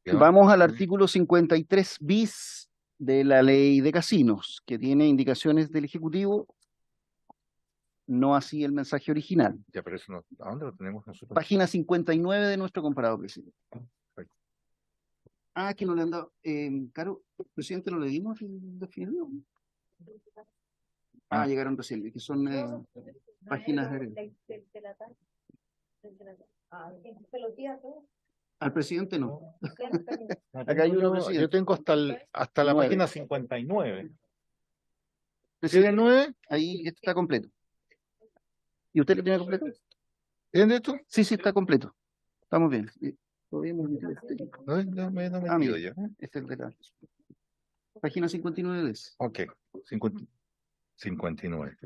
Ya. Vamos al artículo 53 bis de la ley de casinos, que tiene indicaciones del Ejecutivo, no así el mensaje original. Ya, pero eso no, ¿a dónde lo tenemos nosotros? Página 59 de nuestro comparado, presidente. Perfecto. Ah, que no le han dado. Caro, presidente, ¿no le dimos el definido? Ah, llegaron recién, que son páginas. Al presidente no. Acá hay uno, Yo presidente. tengo hasta la 9. página 59. Presidente, ¿Tiene 9? ahí este está completo. ¿Y usted lo tiene completo? ¿Tiene esto? Sí, sí, está completo. Estamos bien. Podemos- No me Ah, pido mira, yo. este es el de la página 59 de ese. Ok, 59.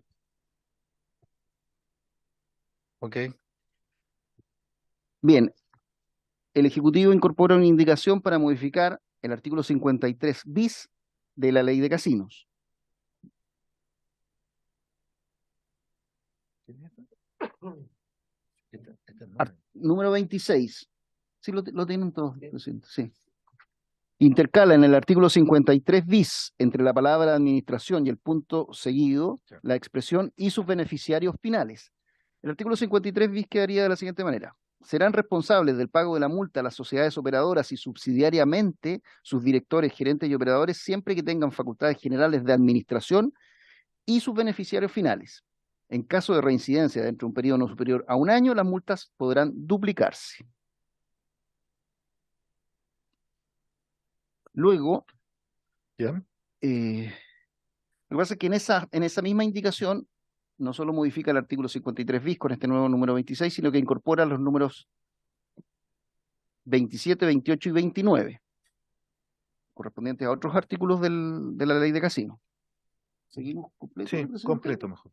Ok, Bien, el Ejecutivo incorpora una indicación para modificar el artículo 53 bis de la ley de casinos. Número 26. Sí, lo tienen todos, presidente, sí. Intercala en el artículo 53 bis entre la palabra administración y el punto seguido la expresión y sus beneficiarios finales. El artículo 53 bis quedaría de la siguiente manera. Serán responsables del pago de la multa las sociedades operadoras y subsidiariamente sus directores, gerentes y operadores siempre que tengan facultades generales de administración y sus beneficiarios finales. En caso de reincidencia dentro de un periodo no superior a un año, las multas podrán duplicarse. Luego, ¿ya? lo que pasa es que en esa misma indicación no solo modifica el artículo 53 bis con este nuevo número 26, sino que incorpora los números 27, 28 y 29, correspondientes a otros artículos de la ley de casino. ¿Seguimos completo? Sí, presidente? completo mejor.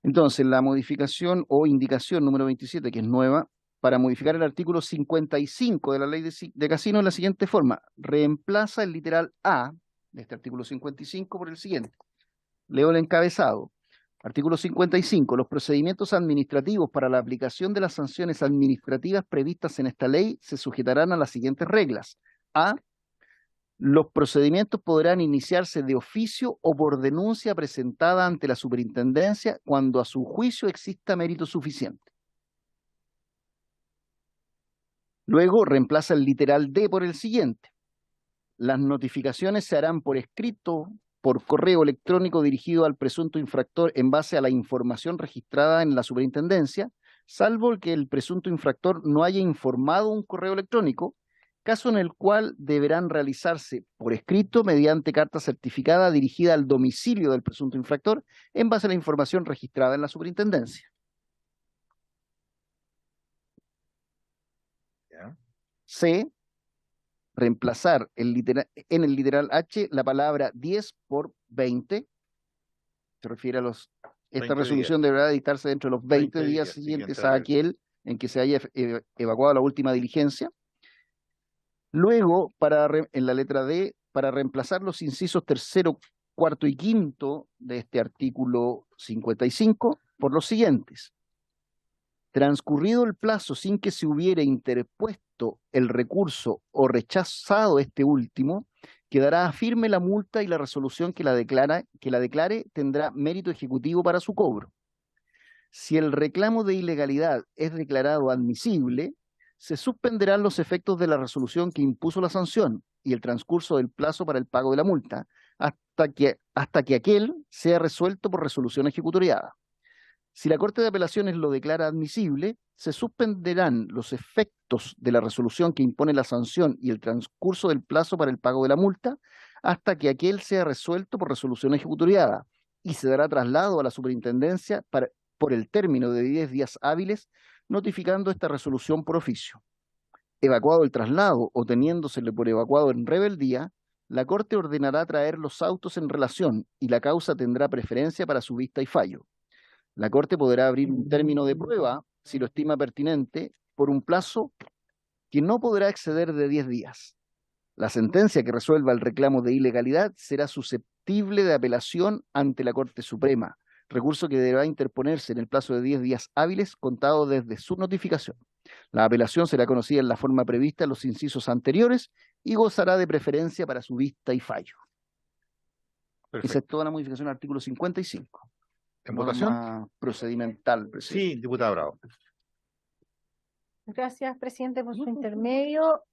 Entonces, la modificación o indicación número 27, que es nueva, para modificar el artículo 55 de la ley de casino en la siguiente forma. Reemplaza el literal A de este artículo 55 por el siguiente. Leo el encabezado. Artículo 55. Los procedimientos administrativos para la aplicación de las sanciones administrativas previstas en esta ley se sujetarán a las siguientes reglas. A. Los procedimientos podrán iniciarse de oficio o por denuncia presentada ante la superintendencia cuando a su juicio exista mérito suficiente. Luego reemplaza el literal D por el siguiente. Las notificaciones se harán por escrito, por correo electrónico dirigido al presunto infractor en base a la información registrada en la superintendencia, salvo que el presunto infractor no haya informado un correo electrónico, caso en el cual deberán realizarse por escrito mediante carta certificada dirigida al domicilio del presunto infractor en base a la información registrada en la superintendencia. ¿Ya? C. Reemplazar en el literal H la palabra 10 por 20. Se refiere a los... Esta 20 resolución días. deberá dictarse dentro de los 20 20 días días siguientes siguientes a al aquel en que se haya evacuado la última diligencia. Luego, en la letra D, para reemplazar los incisos tercero, cuarto y quinto de este artículo 55 por los siguientes. Transcurrido el plazo sin que se hubiera interpuesto el recurso o rechazado este último, quedará firme la multa y la resolución que la declare tendrá mérito ejecutivo para su cobro. Si el reclamo de ilegalidad es declarado admisible, se suspenderán los efectos de la resolución que impuso la sanción y el transcurso del plazo para el pago de la multa, hasta que aquel sea resuelto por resolución ejecutoriada. Si la Corte de Apelaciones lo declara admisible, se suspenderán los efectos de la resolución que impone la sanción y el transcurso del plazo para el pago de la multa, hasta que aquel sea resuelto por resolución ejecutoriada, y se dará traslado a la superintendencia por el término de 10 días hábiles, notificando esta resolución por oficio. Evacuado el traslado o teniéndosele por evacuado en rebeldía, la Corte ordenará traer los autos en relación y la causa tendrá preferencia para su vista y fallo. La Corte podrá abrir un término de prueba, si lo estima pertinente, por un plazo que no podrá exceder de 10 días. La sentencia que resuelva el reclamo de ilegalidad será susceptible de apelación ante la Corte Suprema, recurso que deberá interponerse en el plazo de 10 días hábiles contado desde su notificación. La apelación será conocida en la forma prevista en los incisos anteriores y gozará de preferencia para su vista y fallo. Esa es Perfecto. toda la modificación al artículo 55. ¿En votación? Norma procedimental, presidente. Sí, diputada Bravo. Gracias, presidente, por su intermedio.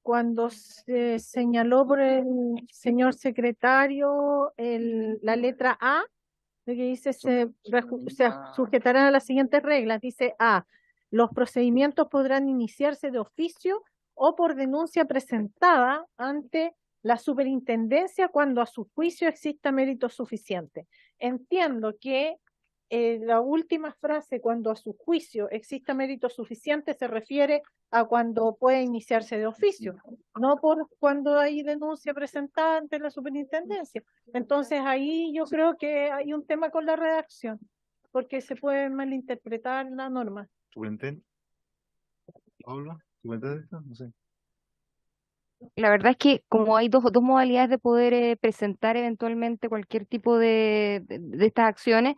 Cuando se señaló por el señor secretario la letra A, lo que dice se sujetarán a las siguientes reglas. Dice A, los procedimientos podrán iniciarse de oficio o por denuncia presentada ante la superintendencia cuando a su juicio exista mérito suficiente. Entiendo que la última frase, cuando a su juicio exista mérito suficiente, se refiere a cuando puede iniciarse de oficio, no por cuando hay denuncia presentada ante la superintendencia. Entonces ahí yo creo que hay un tema con la redacción, porque se puede malinterpretar la norma. ¿Superintendente? ¿Pablo? ¿Superintendente? No sé. La verdad es que como hay dos modalidades de poder presentar eventualmente cualquier tipo de estas acciones,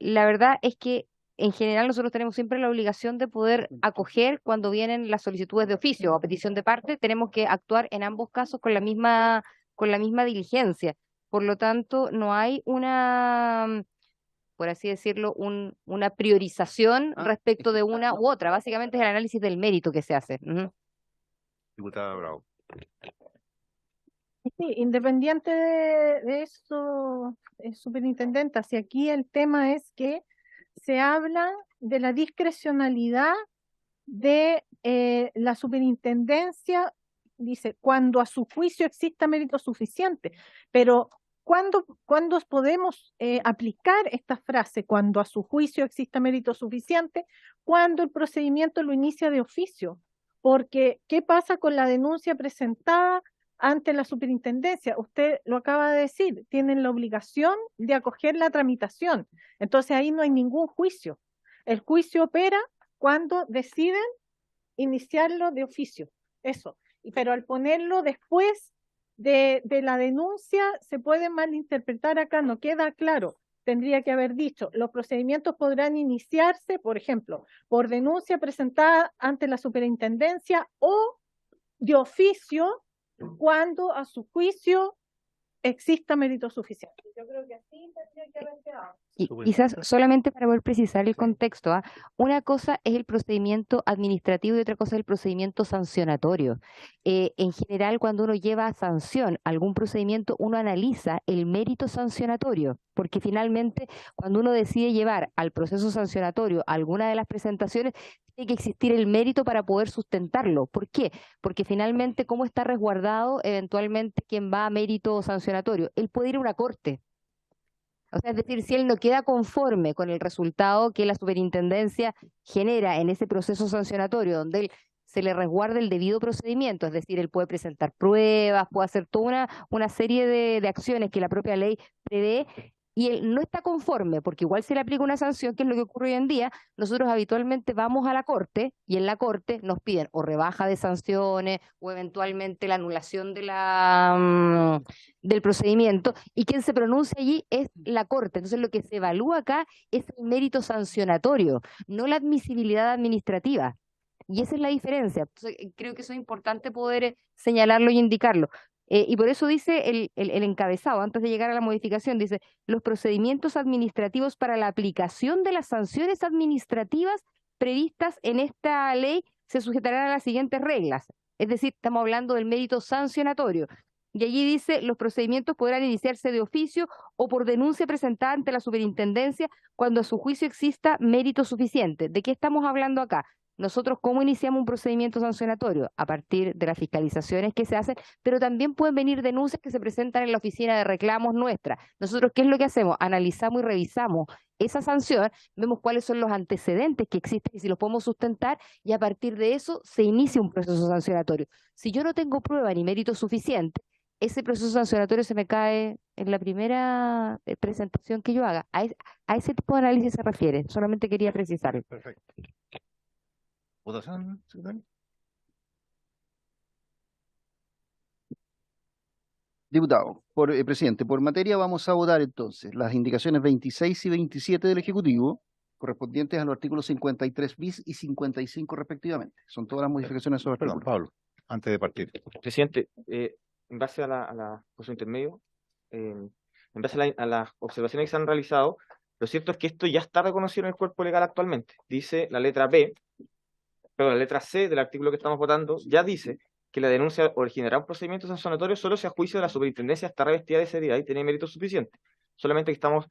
la verdad es que en general nosotros tenemos siempre la obligación de poder acoger cuando vienen las solicitudes de oficio o a petición de parte, tenemos que actuar en ambos casos con la misma diligencia. Por lo tanto, no hay una, por así decirlo, una priorización respecto de una u otra. Básicamente es el análisis del mérito que se hace. Ujú. Diputada Bravo. Sí, independiente de eso, superintendenta, si aquí el tema es que se habla de la discrecionalidad de la superintendencia, dice, cuando a su juicio exista mérito suficiente, pero ¿cuándo podemos aplicar esta frase, cuando a su juicio exista mérito suficiente? Cuando el procedimiento lo inicia de oficio, porque ¿qué pasa con la denuncia presentada ante la superintendencia? Usted lo acaba de decir, tienen la obligación de acoger la tramitación, entonces ahí no hay ningún juicio. El juicio opera cuando deciden iniciarlo de oficio, eso. Pero al ponerlo después de la denuncia se puede malinterpretar acá, no queda claro. Tendría que haber dicho, los procedimientos podrán iniciarse, por ejemplo, por denuncia presentada ante la superintendencia o de oficio cuando a su juicio exista mérito suficiente. Yo creo que así tendría que haber quedado. Y quizás solamente para poder precisar el contexto, una cosa es el procedimiento administrativo y otra cosa es el procedimiento sancionatorio. En general, cuando uno lleva a sanción algún procedimiento, uno analiza el mérito sancionatorio, porque finalmente cuando uno decide llevar al proceso sancionatorio alguna de las presentaciones, tiene que existir el mérito para poder sustentarlo. ¿Por qué? Porque finalmente, ¿cómo está resguardado eventualmente quien va a mérito sancionatorio? Él puede ir a una corte. O sea, es decir, si él no queda conforme con el resultado que la superintendencia genera en ese proceso sancionatorio, donde él se le resguarda el debido procedimiento, es decir, él puede presentar pruebas, puede hacer toda una serie de acciones que la propia ley prevé, y él no está conforme, porque igual se le aplica una sanción, que es lo que ocurre hoy en día, nosotros habitualmente vamos a la corte y en la corte nos piden o rebaja de sanciones o eventualmente la anulación del procedimiento, y quien se pronuncia allí es la corte. Entonces lo que se evalúa acá es el mérito sancionatorio, no la admisibilidad administrativa. Y esa es la diferencia. Entonces, creo que eso es importante poder señalarlo y indicarlo. Y por eso dice el encabezado, antes de llegar a la modificación, dice, los procedimientos administrativos para la aplicación de las sanciones administrativas previstas en esta ley se sujetarán a las siguientes reglas. Es decir, estamos hablando del mérito sancionatorio. Y allí dice, los procedimientos podrán iniciarse de oficio o por denuncia presentada ante la superintendencia cuando a su juicio exista mérito suficiente. ¿De qué estamos hablando acá? Nosotros, ¿cómo iniciamos un procedimiento sancionatorio? A partir de las fiscalizaciones que se hacen, pero también pueden venir denuncias que se presentan en la oficina de reclamos nuestra. Nosotros, ¿qué es lo que hacemos? Analizamos y revisamos esa sanción, vemos cuáles son los antecedentes que existen y si los podemos sustentar, y a partir de eso se inicia un proceso sancionatorio. Si yo no tengo prueba ni mérito suficiente, ese proceso sancionatorio se me cae en la primera presentación que yo haga. A ese tipo de análisis se refiere, solamente quería precisarlo. Perfecto. ¿Votación, secretario? Diputado, presidente, por materia vamos a votar entonces las indicaciones 26 y 27 del Ejecutivo, correspondientes a los artículos 53 bis y 55 respectivamente. Son todas las modificaciones sobre Perdón, artículos. Pablo, antes de partir. Presidente, en base por su intermedio, en base a las observaciones que se han realizado, lo cierto es que esto ya está reconocido en el cuerpo legal actualmente. Dice la letra B, pero la letra C del artículo que estamos votando ya dice que la denuncia originará un procedimiento sancionatorio solo si a juicio de la superintendencia está revestida de seriedad y tiene mérito suficiente. Solamente que estamos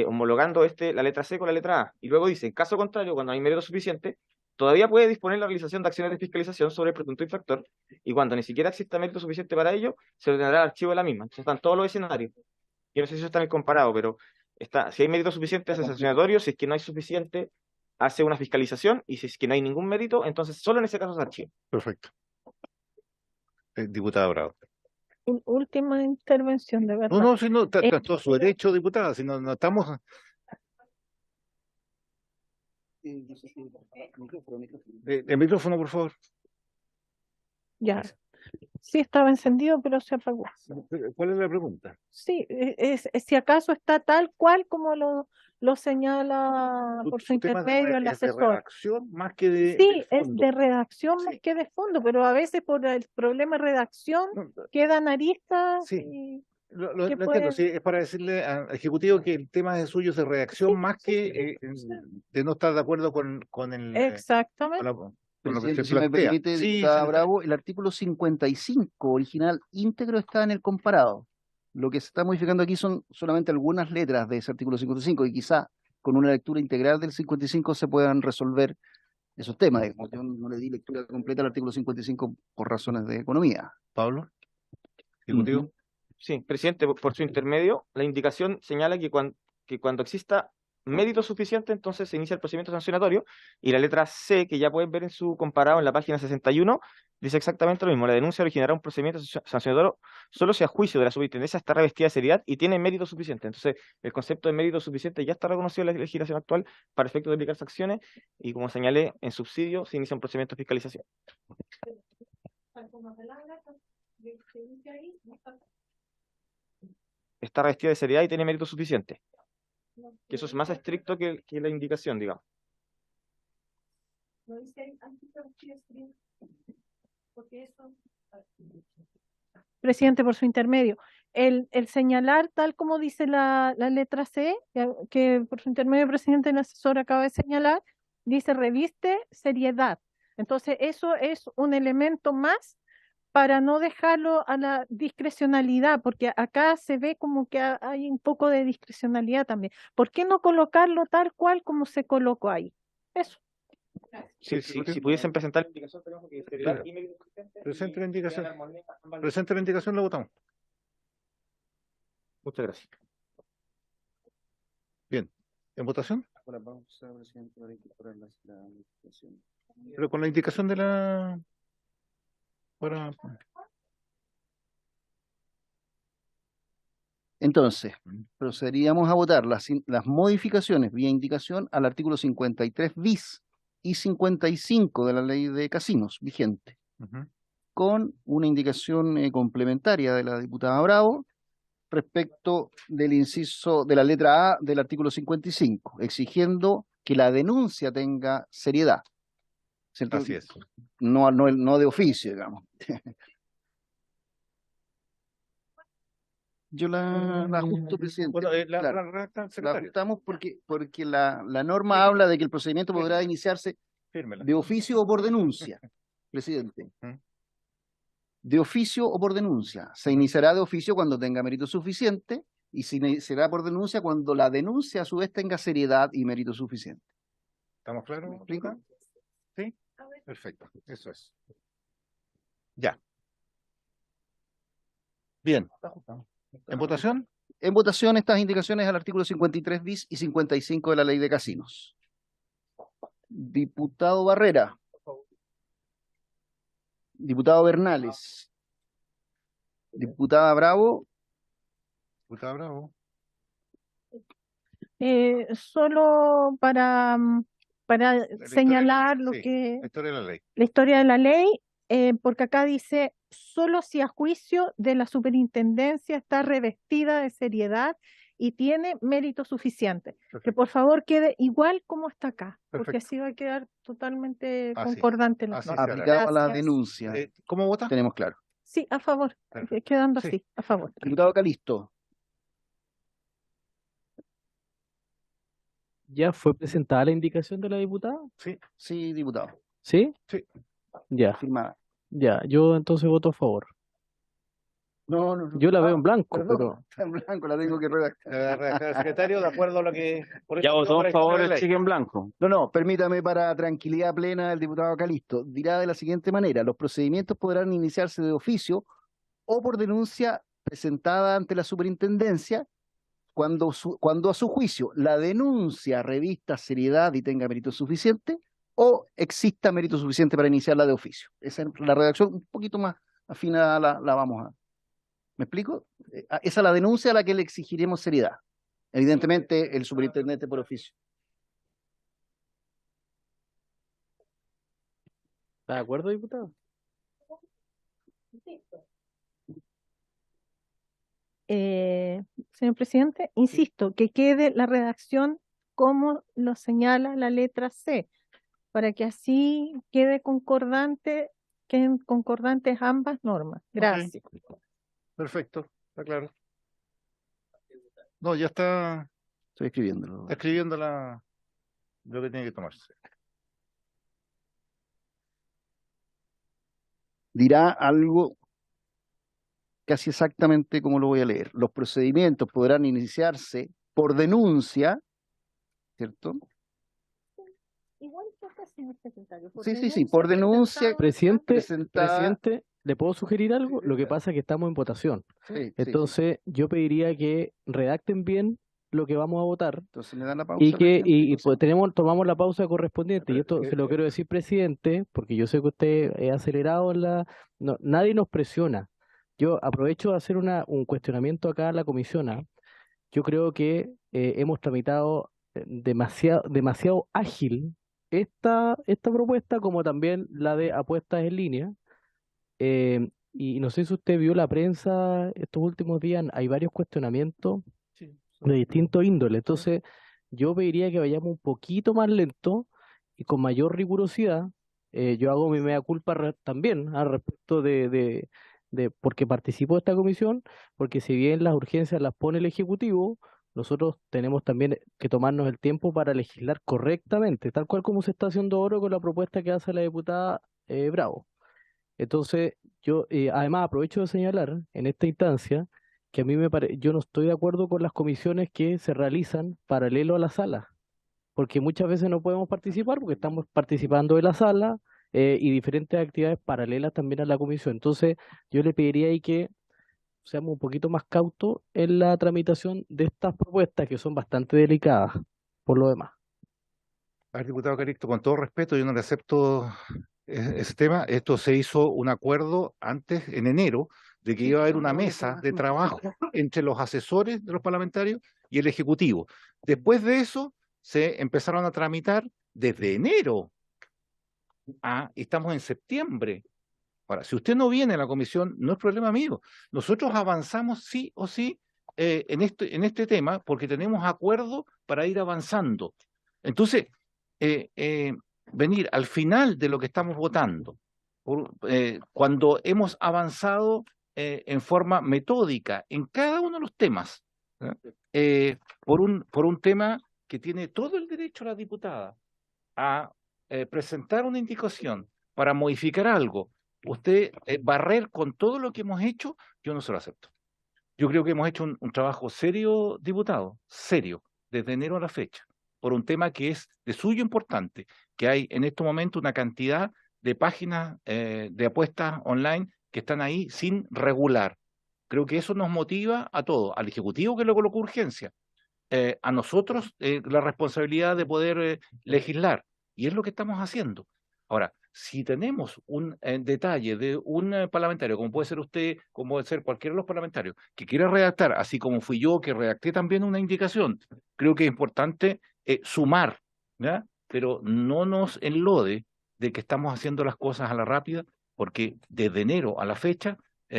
homologando la letra C con la letra A. Y luego dice, en caso contrario, cuando hay mérito suficiente, todavía puede disponer la realización de acciones de fiscalización sobre el presunto infractor, y cuando ni siquiera exista mérito suficiente para ello, se ordenará el archivo de la misma. Entonces están todos los escenarios. Yo no sé si eso está en el comparado, pero si hay mérito suficiente, hace sancionatorio; si es que no hay suficiente, hace una fiscalización; y si es que no hay ningún mérito, entonces solo en ese caso se archiva. Perfecto. Diputada Bravo. Última intervención, de verdad. No, si no, está todo su derecho, diputada, si no estamos... El micrófono, por favor. Ya. Sí estaba encendido, pero se apagó. ¿Cuál es la pregunta? Sí, si acaso está tal cual como lo señala por su intermedio el Es de asesor. redacción más que de Sí, es fondo. de redacción más que de fondo, pero a veces por el problema de redacción quedan aristas Sí. y Lo que entiendo, pueden- sí, es para decirle al Ejecutivo que el tema de suyo es de redacción más que de no estar de acuerdo con el... Exactamente. con lo que Presidente, se si me plantea. permite, Sí, diputada sí, Bravo, el artículo 55 original íntegro está en el comparado. Lo que se está modificando aquí son solamente algunas letras de ese artículo 55 y quizá con una lectura integral del 55 se puedan resolver esos temas. Digamos. Yo no le di lectura completa al artículo 55 por razones de economía. Pablo, Ejecutivo. Ujú. Sí, presidente, por su intermedio, la indicación señala que cuando exista mérito suficiente, entonces se inicia el procedimiento sancionatorio, y la letra C, que ya pueden ver en su comparado en la página 61, dice exactamente lo mismo. La denuncia originará un procedimiento sancionatorio solo si a juicio de la superintendencia está revestida de seriedad y tiene mérito suficiente. Entonces, el concepto de mérito suficiente ya está reconocido en la legislación actual para efectos de aplicar sanciones, y como señalé, en subsidio se inicia un procedimiento de fiscalización. Está revestida de seriedad y tiene mérito suficiente. Que eso es más estricto que la indicación, digamos. Presidente, por su intermedio, el señalar tal como dice la letra C, que por su intermedio, presidente, el asesor acaba de señalar, dice reviste seriedad. Entonces, eso es un elemento más para no dejarlo a la discrecionalidad, porque acá se ve como que hay un poco de discrecionalidad también. ¿Por qué no colocarlo tal cual como se colocó ahí? Eso. Si pudiesen presentar la indicación, tenemos que seriedad y mérito suficiente. Presente la indicación. Presente la indicación, la votamos. Muchas gracias. Bien. ¿En votación? Ahora vamos a, presidente, para incorporar la indicación. Pero con la indicación de la... Para... Entonces, procederíamos a votar las modificaciones vía indicación al artículo 53 bis y 55 de la ley de casinos vigente, con una indicación complementaria de la diputada Bravo respecto del inciso de la letra A del artículo 55, exigiendo que la denuncia tenga seriedad. ¿Cierto? Así es. No de oficio, digamos. Yo la ajusto, presidente. Bueno, Claro, redacta el la secretario. ajustamos porque la norma habla de que el procedimiento podrá iniciarse Fírmela. de oficio o por denuncia, presidente. De oficio o por denuncia. Se iniciará de oficio cuando tenga mérito suficiente y será por denuncia cuando la denuncia a su vez tenga seriedad y mérito suficiente. ¿Estamos claros? ¿Me explico? ¿Sí? Perfecto, eso es. Ya. Bien. ¿En votación? En votación estas indicaciones al artículo 53 bis y 55 de la ley de casinos. Diputado Barrera. Diputado Bernales. Diputada Bravo. Diputada Bravo. Solo para señalar lo sí, que la historia de la ley. la historia de la ley, porque acá dice, solo si a juicio de la superintendencia está revestida de seriedad y tiene mérito suficiente. Que Perfecto. por favor quede igual como está acá, porque Perfecto. así va a quedar totalmente Así, concordante la así norma. se hará. Aplicado a la Gracias. denuncia, ¿Cómo vota? tenemos claro. Sí, a favor, Perfecto. quedando Sí. así, a favor. Diputado Calisto, ¿Ya fue presentada la indicación de la diputada? Sí, sí, diputado, ¿Sí? sí. Ya, firmada. ya. Yo entonces voto a favor. No, Yo la veo en blanco, perdón, pero está en blanco, la tengo que redactar. Redactar el secretario de acuerdo a lo que... Por Ya eso votó ahora a está favor la el ley. cheque en blanco. No, permítame para tranquilidad plena del diputado Calisto. Dirá de la siguiente manera, los procedimientos podrán iniciarse de oficio o por denuncia presentada ante la superintendencia cuando a su juicio la denuncia revista seriedad y tenga mérito suficiente o exista mérito suficiente para iniciarla de oficio. Esa es la redacción un poquito más afinada, la vamos a... ¿Me explico? Esa es la denuncia a la que le exigiremos seriedad. Evidentemente, el superintendente por oficio. ¿está de acuerdo, diputado? Señor presidente, insisto, que quede la redacción como lo señala la letra C, para que así queden concordantes ambas normas. Gracias. Perfecto, está claro. No, ya está Estoy escribiéndolo. escribiendo lo que tiene que tomarse. Dirá algo casi exactamente como lo voy a leer. Los procedimientos podrán iniciarse por denuncia, ¿cierto? Igual toca, señor secretario. Sí, por denuncia Presidente, presentada. presidente, ¿le puedo sugerir algo? Lo que pasa es que estamos en votación. Sí. Entonces, yo pediría que redacten bien lo que vamos a votar Entonces me dan la pausa. y que presidente, pues, tomamos la pausa correspondiente. Y esto se lo quiero decir, presidente, porque yo sé que usted es acelerado en no, nadie nos presiona. Yo aprovecho de hacer un cuestionamiento acá a la comisión. Yo creo que hemos tramitado demasiado ágil esta propuesta, como también la de apuestas en línea. Y no sé si usted vio la prensa estos últimos días, hay varios cuestionamientos de distintos índoles. Entonces, yo pediría que vayamos un poquito más lento y con mayor rigurosidad. Yo hago mi mea culpa también al respecto de porque participo de esta comisión, porque si bien las urgencias las pone el Ejecutivo, nosotros tenemos también que tomarnos el tiempo para legislar correctamente, tal cual como se está haciendo ahora con la propuesta que hace la diputada Bravo. Entonces, yo además aprovecho de señalar en esta instancia que a mí yo no estoy de acuerdo con las comisiones que se realizan paralelo a la sala, porque muchas veces no podemos participar porque estamos participando de la sala y diferentes actividades paralelas también a la comisión. Entonces, yo le pediría ahí que seamos un poquito más cautos en la tramitación de estas propuestas que son bastante delicadas por lo demás. A ver, diputado Calixto, con todo respeto, yo no le acepto ese tema. Esto se hizo un acuerdo antes, en enero, de que iba a haber una mesa de trabajo entre los asesores de los parlamentarios y el Ejecutivo. Después de eso, se empezaron a tramitar desde enero. Estamos en septiembre. Ahora, si usted no viene a la comisión, no es problema mío. Nosotros avanzamos sí o sí en este tema porque tenemos acuerdo para ir avanzando. Entonces, venir al final de lo que estamos votando, cuando hemos avanzado en forma metódica en cada uno de los temas, por un tema que tiene todo el derecho la diputada a presentar una indicación para modificar algo, usted barrer con todo lo que hemos hecho, yo no se lo acepto. Yo creo que hemos hecho un trabajo serio, diputado, serio, desde enero a la fecha, por un tema que es de suyo importante, que hay en este momento una cantidad de páginas de apuestas online que están ahí sin regular. Creo que eso nos motiva a todos, al Ejecutivo que le colocó urgencia, a nosotros la responsabilidad de poder legislar, y es lo que estamos haciendo. Ahora, si tenemos un detalle de un parlamentario, como puede ser usted, como puede ser cualquiera de los parlamentarios, que quiera redactar, así como fui yo que redacté también una indicación, creo que es importante sumar, ¿ya? Pero no nos enlode de que estamos haciendo las cosas a la rápida, porque desde enero a la fecha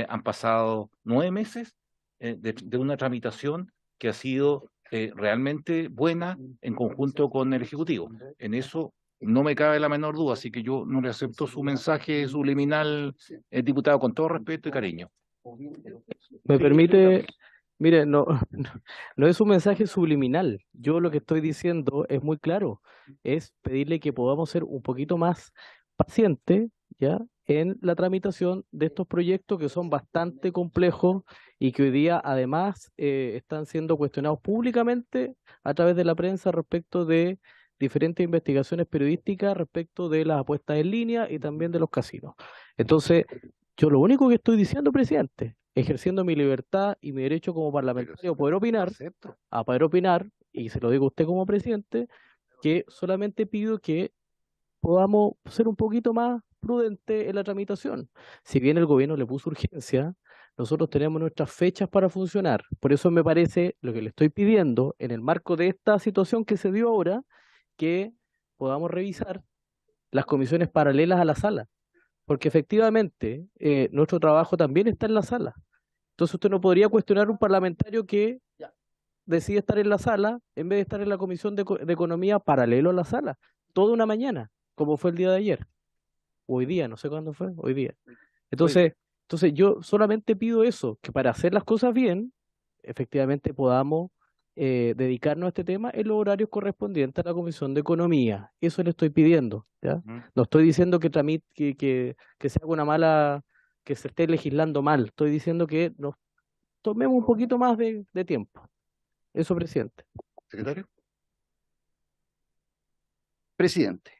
han pasado 9 meses de una tramitación que ha sido realmente buena en conjunto con el Ejecutivo. En eso no me cabe la menor duda, así que yo no le acepto su mensaje subliminal, diputado, con todo respeto y cariño. Me permite, mire, no, no es un mensaje subliminal. Yo lo que estoy diciendo es muy claro, es pedirle que podamos ser un poquito más pacientes, ¿ya?, en la tramitación de estos proyectos que son bastante complejos y que hoy día además están siendo cuestionados públicamente a través de la prensa respecto de diferentes investigaciones periodísticas respecto de las apuestas en línea y también de los casinos. Entonces, yo lo único que estoy diciendo, presidente, ejerciendo mi libertad y mi derecho como parlamentario a poder opinar, y se lo digo a usted como presidente, que solamente pido que podamos ser un poquito más prudentes en la tramitación. Si bien el gobierno le puso urgencia, nosotros tenemos nuestras fechas para funcionar. Por eso me parece lo que le estoy pidiendo, en el marco de esta situación que se dio ahora, que podamos revisar las comisiones paralelas a la sala, porque efectivamente nuestro trabajo también está en la sala. Entonces usted no podría cuestionar a un parlamentario que decide estar en la sala en vez de estar en la Comisión de Economía paralelo a la sala, toda una mañana, como fue el día de ayer, hoy día, no sé cuándo fue, hoy día. Entonces yo solamente pido eso, que para hacer las cosas bien, efectivamente podamos dedicarnos a este tema en los horarios correspondientes a la Comisión de Economía. Eso le estoy pidiendo, ¿ya? No estoy diciendo que se haga una mala, que se esté legislando mal, estoy diciendo que nos tomemos un poquito más de tiempo. Eso, presidente. Secretario. Presidente,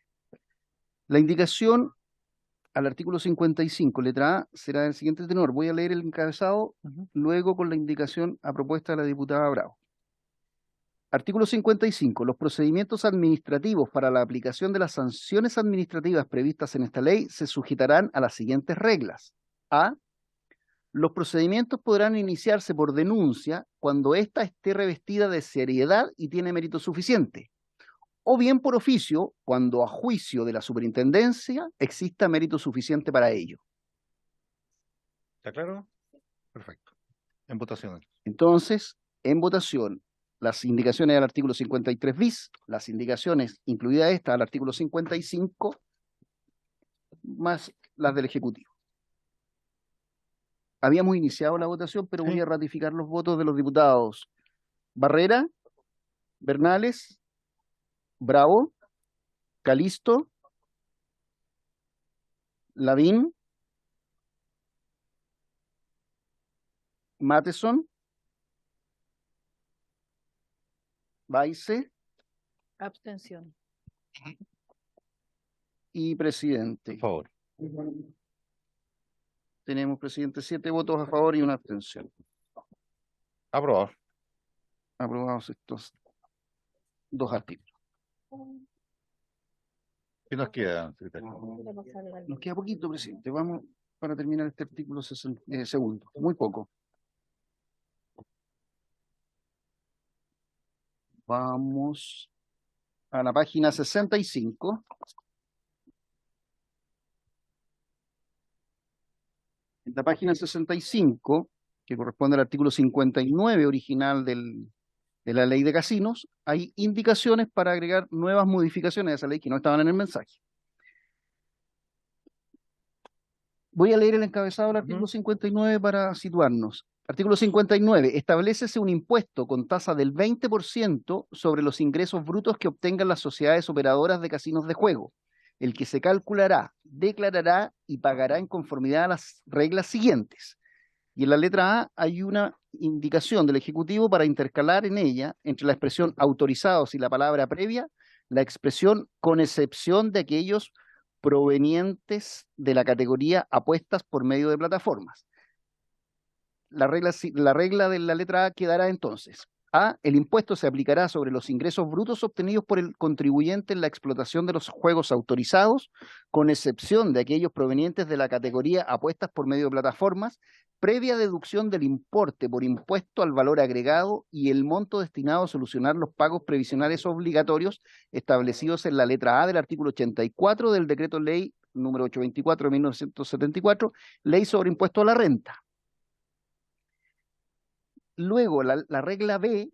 la indicación al artículo 55, letra A, será del siguiente tenor. Voy a leer el encabezado, luego con la indicación a propuesta de la diputada Bravo. Artículo 55. Los procedimientos administrativos para la aplicación de las sanciones administrativas previstas en esta ley se sujetarán a las siguientes reglas. A. Los procedimientos podrán iniciarse por denuncia cuando ésta esté revestida de seriedad y tiene mérito suficiente, o bien por oficio cuando a juicio de la superintendencia exista mérito suficiente para ello. ¿Está claro? Perfecto. En votación. Entonces, en votación, las indicaciones al artículo 53 bis, las indicaciones, incluida esta, al artículo 55, más las del Ejecutivo. Habíamos iniciado la votación, pero voy a ratificar los votos de los diputados Barrera, Bernales, Bravo, Calisto, Lavín, Matheson, Baice Abstención. y presidente. Por favor. Tenemos, presidente, 7 votos a favor y una abstención. Aprobado. Aprobados estos 2 artículos. ¿Qué nos queda, secretario? Nos queda poquito, presidente. Vamos para terminar este artículo segundo. Muy poco. Vamos a la página 65. En la página 65, que corresponde al artículo 59 original de la ley de casinos, hay indicaciones para agregar nuevas modificaciones a esa ley que no estaban en el mensaje. Voy a leer el encabezado del artículo 59 para situarnos. Artículo 59. Establécese un impuesto con tasa del 20% sobre los ingresos brutos que obtengan las sociedades operadoras de casinos de juego, el que se calculará, declarará y pagará en conformidad a las reglas siguientes. Y en la letra A hay una indicación del Ejecutivo para intercalar en ella, entre la expresión autorizados y la palabra previa, la expresión con excepción de aquellos provenientes de la categoría apuestas por medio de plataformas. La regla de la letra A quedará entonces: A. El impuesto se aplicará sobre los ingresos brutos obtenidos por el contribuyente en la explotación de los juegos autorizados, con excepción de aquellos provenientes de la categoría apuestas por medio de plataformas, previa deducción del importe por impuesto al valor agregado y el monto destinado a solucionar los pagos previsionales obligatorios establecidos en la letra A del artículo 84 del Decreto Ley número 824 de 1974, ley sobre impuesto a la renta. Luego, la regla B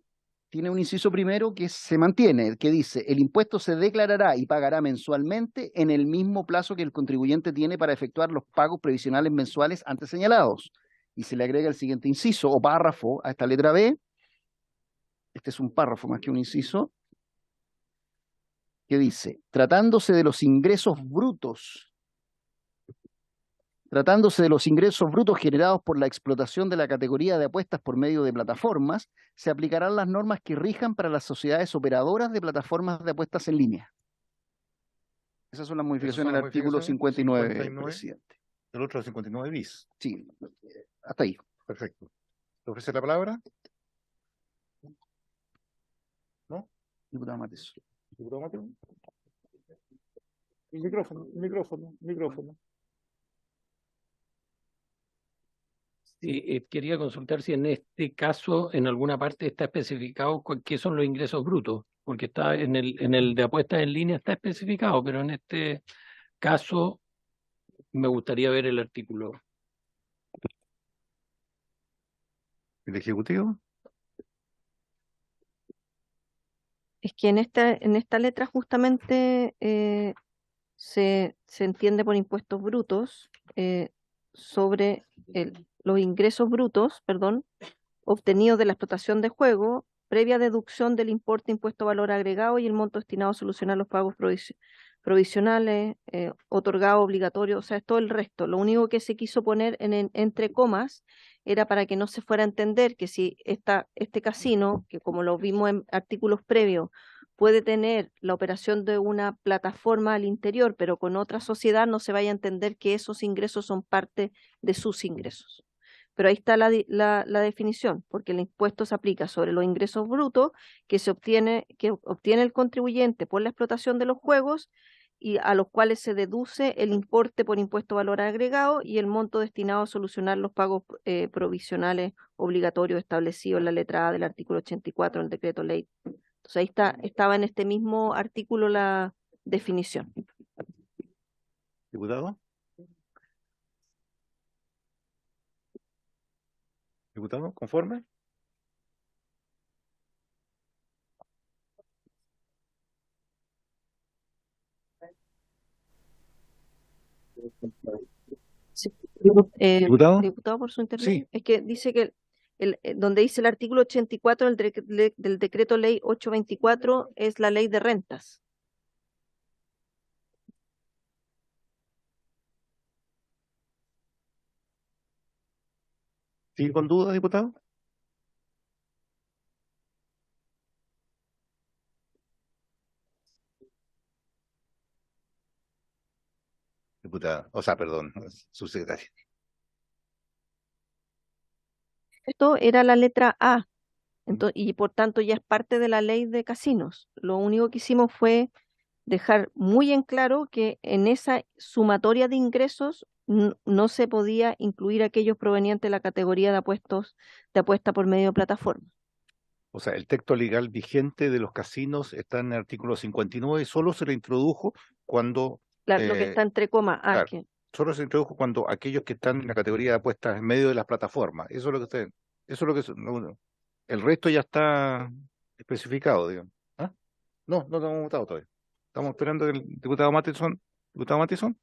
tiene un inciso primero que se mantiene, que dice, el impuesto se declarará y pagará mensualmente en el mismo plazo que el contribuyente tiene para efectuar los pagos previsionales mensuales antes señalados. Y se le agrega el siguiente inciso o párrafo a esta letra B. Este es un párrafo más que un inciso, que dice, tratándose de los ingresos brutos generados por la explotación de la categoría de apuestas por medio de plataformas, se aplicarán las normas que rijan para las sociedades operadoras de plataformas de apuestas en línea. Esas son las modificaciones del artículo 59, presidente. El otro 59 bis. Sí, hasta ahí. Perfecto. ¿Te ofrece la palabra? ¿No? Diputado Mates. ¿Diputado Mates? Micrófono. Sí, quería consultar si en este caso, en alguna parte está especificado qué son los ingresos brutos, porque está en el de apuestas en línea está especificado, pero en este caso me gustaría ver el artículo. ¿El Ejecutivo? Es que en esta letra justamente se entiende por impuestos brutos sobre los ingresos brutos, obtenidos de la explotación de juego, previa deducción del importe impuesto a valor agregado y el monto destinado a solucionar los pagos provisionales, otorgado obligatorio, o sea, es todo el resto. Lo único que se quiso poner entre comas era para que no se fuera a entender que si este casino, que como lo vimos en artículos previos, puede tener la operación de una plataforma al interior, pero con otra sociedad, no se vaya a entender que esos ingresos son parte de sus ingresos. Pero ahí está la definición, porque el impuesto se aplica sobre los ingresos brutos que obtiene el contribuyente por la explotación de los juegos y a los cuales se deduce el importe por impuesto a valor agregado y el monto destinado a solucionar los pagos provisionales obligatorios establecidos en la letra A del artículo 84 del decreto ley. Entonces ahí estaba en este mismo artículo la definición. ¿Diputado? ¿Diputado? ¿Conforme? Sí. ¿Diputado? Diputado, por su intervención. Sí. Es que dice que donde dice el artículo 84 del decreto ley 824 es la ley de rentas. ¿Sigue con duda, diputado? Diputada, o sea, perdón, subsecretaria. Esto era la letra A, y por tanto ya es parte de la ley de casinos. Lo único que hicimos fue dejar muy en claro que en esa sumatoria de ingresos no se podía incluir aquellos provenientes de la categoría de apuesta por medio de plataforma. O sea, el texto legal vigente de los casinos está en el artículo 59 y solo se le introdujo cuando... Claro, lo que está entre comas. Claro, solo se introdujo cuando aquellos que están en la categoría de apuestas en medio de las plataformas. Eso es lo que usted... Eso es lo que... El resto ya está especificado, digamos. ¿Ah? No hemos votado todavía. Estamos esperando que el diputado Matheson... ¿Diputado Matheson?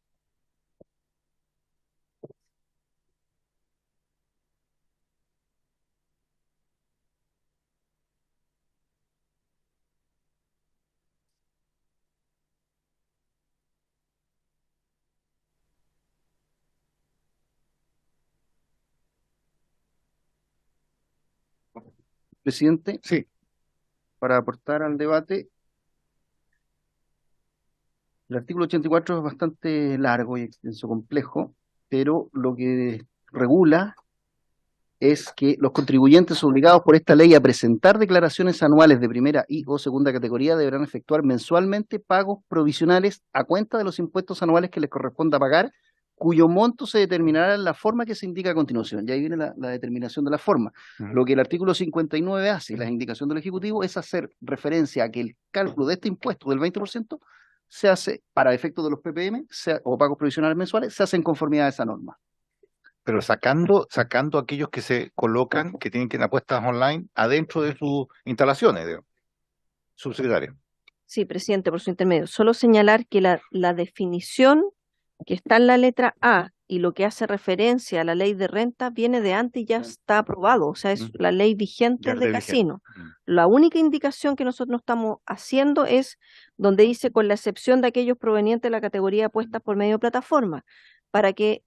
Presidente, sí, para aportar al debate, el artículo 84 es bastante largo y extenso, complejo, pero lo que regula es que los contribuyentes obligados por esta ley a presentar declaraciones anuales de primera y o segunda categoría deberán efectuar mensualmente pagos provisionales a cuenta de los impuestos anuales que les corresponda pagar, cuyo monto se determinará en la forma que se indica a continuación. Y ahí viene la determinación de la forma. Lo que el artículo 59 hace, la indicación del Ejecutivo, es hacer referencia a que el cálculo de este impuesto del 20% se hace, para efectos de los PPM o pagos provisionales mensuales, se hace en conformidad a esa norma. Pero sacando aquellos que se colocan, que tienen que ir a apuestas online adentro de sus instalaciones, digamos. Subsecretario. Sí, presidente, por su intermedio. Solo señalar que la definición que está en la letra A y lo que hace referencia a la ley de renta viene de antes y ya está aprobado, o sea, es la ley vigente Ya, de ley vigente. casino. La única indicación que nosotros estamos haciendo es donde dice con la excepción de aquellos provenientes de la categoría de apuestas por medio de plataforma, para que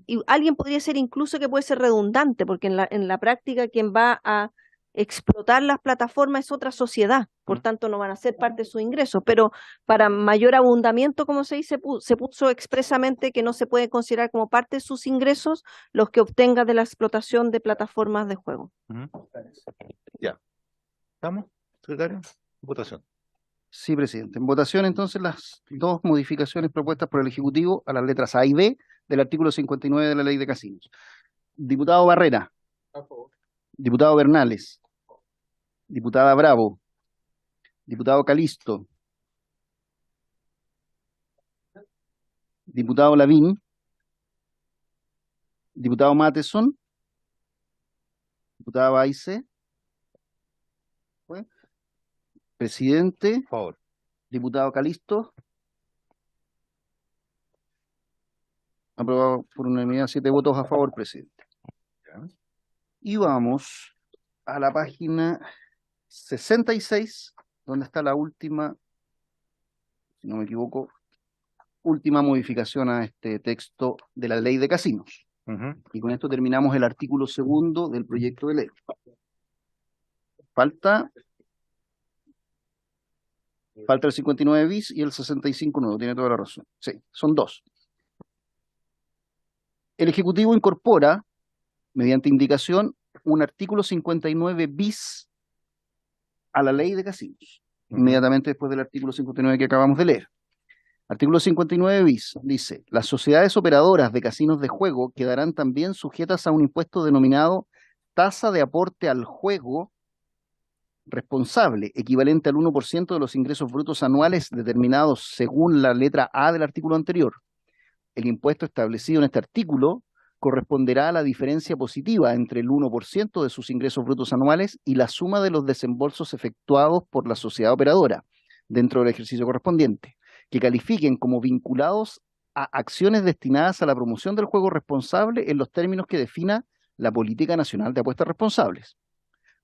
y alguien podría ser incluso que puede ser redundante, porque en la práctica quien va a explotar las plataformas es otra sociedad, por tanto no van a ser parte de sus ingresos, pero para mayor abundamiento, como se dice, se puso expresamente que no se puede considerar como parte de sus ingresos los que obtenga de la explotación de plataformas de juego. Ya. ¿Estamos, secretario? Votación. Sí, presidente. En votación, entonces, las dos modificaciones propuestas por el Ejecutivo a las letras A y B del artículo 59 de la Ley de Casinos. Diputado Barrera. A favor. Diputado Bernales. Diputada Bravo. Diputado Calisto. Diputado Lavín. Diputado Matheson. Diputada Baice. Presidente. Por favor. Diputado Calisto. Aprobado por unanimidad, 7 votos a favor, presidente. Y vamos a la página 66, donde está la última, si no me equivoco, última modificación a este texto de la ley de casinos. Y con esto terminamos el artículo 2 del proyecto de ley. Falta el 59 bis y el 65 nuevo, tiene toda la razón. Sí, son dos. El Ejecutivo incorpora, mediante indicación, un artículo 59 bis a la ley de casinos, inmediatamente después del artículo 59 que acabamos de leer. Artículo 59 bis dice: las sociedades operadoras de casinos de juego quedarán también sujetas a un impuesto denominado tasa de aporte al juego responsable, equivalente al 1% de los ingresos brutos anuales determinados según la letra A del artículo anterior. El impuesto establecido en este artículo corresponderá a la diferencia positiva entre el 1% de sus ingresos brutos anuales y la suma de los desembolsos efectuados por la sociedad operadora dentro del ejercicio correspondiente, que califiquen como vinculados a acciones destinadas a la promoción del juego responsable en los términos que defina la Política Nacional de Apuestas Responsables.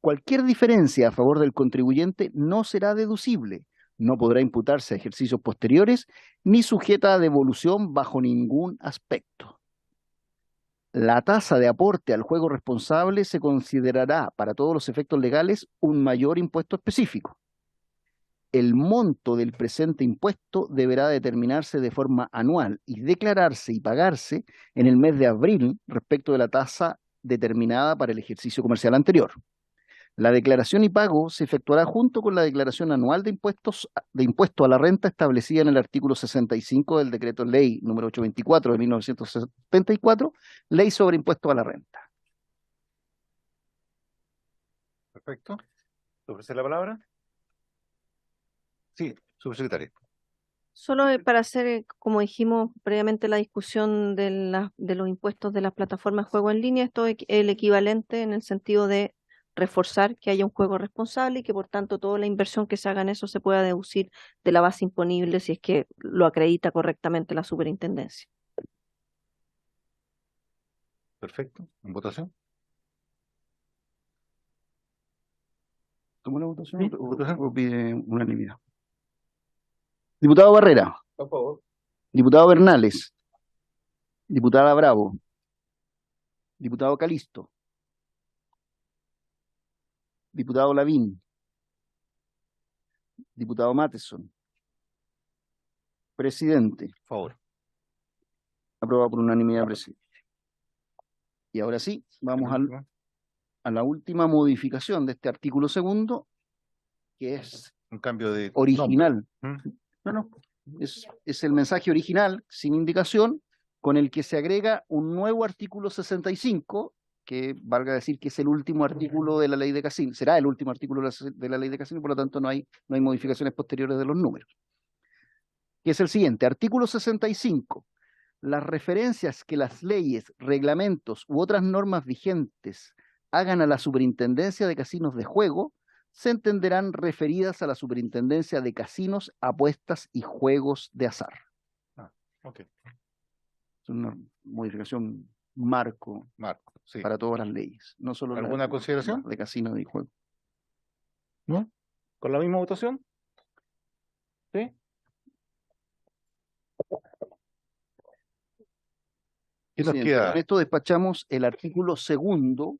Cualquier diferencia a favor del contribuyente no será deducible, no podrá imputarse a ejercicios posteriores, ni sujeta a devolución bajo ningún aspecto. La tasa de aporte al juego responsable se considerará, para todos los efectos legales, un mayor impuesto específico. El monto del presente impuesto deberá determinarse de forma anual y declararse y pagarse en el mes de abril respecto de la tasa determinada para el ejercicio comercial anterior. La declaración y pago se efectuará junto con la declaración anual de impuesto a la renta establecida en el artículo 65 del Decreto Ley número 824 de 1974, Ley sobre Impuesto a la Renta. Perfecto. ¿Te ofrece la palabra? Sí, subsecretario. Solo para hacer, como dijimos previamente, la discusión de los impuestos de las plataformas de juego en línea, esto es el equivalente en el sentido de reforzar que haya un juego responsable y que por tanto toda la inversión que se haga en eso se pueda deducir de la base imponible si es que lo acredita correctamente la superintendencia. Perfecto. ¿En votación? ¿Tomó la votación o pide unanimidad? Diputado Barrera. A favor. Diputado Bernales. Diputada Bravo. Diputado Calisto. Diputado Lavín. Diputado Matheson. Presidente. Por favor. Aprobado por unanimidad, presidente. Y ahora sí, vamos a la última modificación de este artículo 2, que es un cambio de original. No, es el mensaje original, sin indicación, con el que se agrega un nuevo artículo 65, que valga decir que es el último artículo de la ley de casinos, será el último artículo de la ley de casinos, por lo tanto no hay modificaciones posteriores de los números, que es el siguiente. Artículo 65. Las referencias que las leyes, reglamentos u otras normas vigentes hagan a la Superintendencia de Casinos de Juego se entenderán referidas a la Superintendencia de Casinos, Apuestas y Juegos de Azar. Ok. Es una modificación marco sí. para todas las leyes, no solo ¿Alguna consideración? de casinos y juegos. ¿No? ¿Con la misma votación? ¿Sí? ¿Qué nos Presidente, queda? con esto despachamos el artículo 2º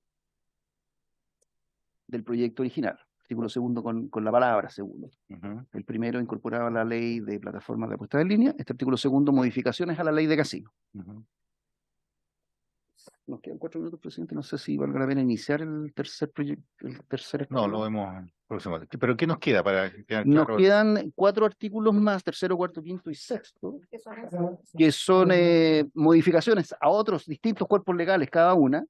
del proyecto original. Artículo 2º con la palabra segundo. El primero incorporaba la ley de plataformas de apuestas en línea. Este artículo 2º, modificaciones a la ley de casino. Nos quedan 4 minutos, presidente. No sé si valga la pena iniciar el tercer proyecto. No, lo vemos próximamente. ¿Pero qué nos queda para quedar Nos claro? quedan 4 artículos más, 3º, 4º, 5º y 6º, que son modificaciones a otros distintos cuerpos legales, cada una,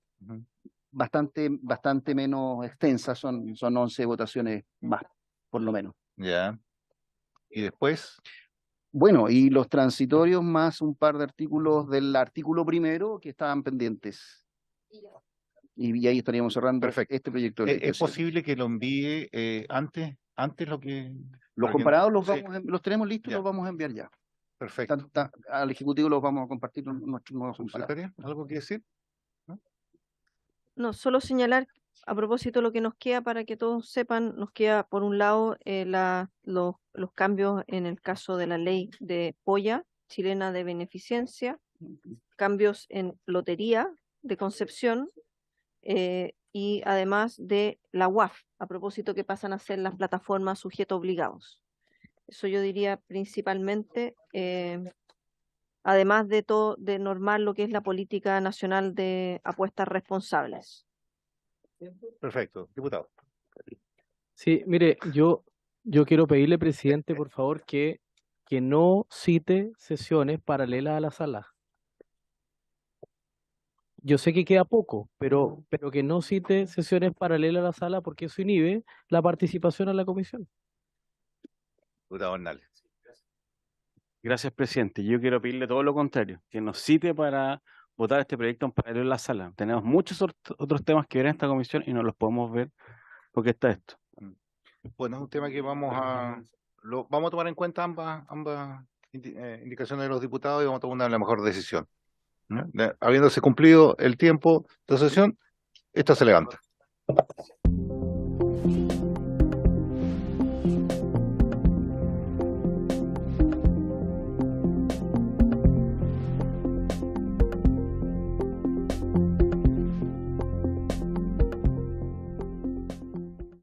bastante menos extensas, son 11 votaciones más, por lo menos. Ya. ¿Y después? Bueno, y los transitorios más un par de artículos del artículo primero que estaban pendientes. Y ahí estaríamos cerrando este proyecto de ley. ¿Es posible que lo envíe antes lo que... Los comparados los tenemos listos y Ya. los vamos a enviar ya. Perfecto. Al Ejecutivo los vamos a compartir en nuestros nuevos comparados. ¿Secretaria? ¿Algo que decir? No, solo señalar a propósito lo que nos queda para que todos sepan, nos queda por un lado los cambios en el caso de la ley de Polla chilena de beneficencia, cambios en lotería de Concepción y además de la UAF, a propósito que pasan a ser las plataformas sujetos obligados. Eso yo diría principalmente, además de todo, de normar lo que es la política nacional de apuestas responsables. Perfecto. Diputado. Sí, mire, yo quiero pedirle, presidente, por favor, que no cite sesiones paralelas a la sala. Yo sé que queda poco, pero que no cite sesiones paralelas a la sala porque eso inhibe la participación en la comisión. Diputado Bernal. Gracias, presidente. Yo quiero pedirle todo lo contrario, que nos cite para votar este proyecto en paralelo en la sala. Tenemos muchos otros temas que ver en esta comisión y no los podemos ver porque está esto. Bueno, es un tema que vamos a tomar en cuenta ambas indicaciones de los diputados y vamos a tomar la mejor decisión. Habiéndose cumplido el tiempo de sesión, esta se levanta.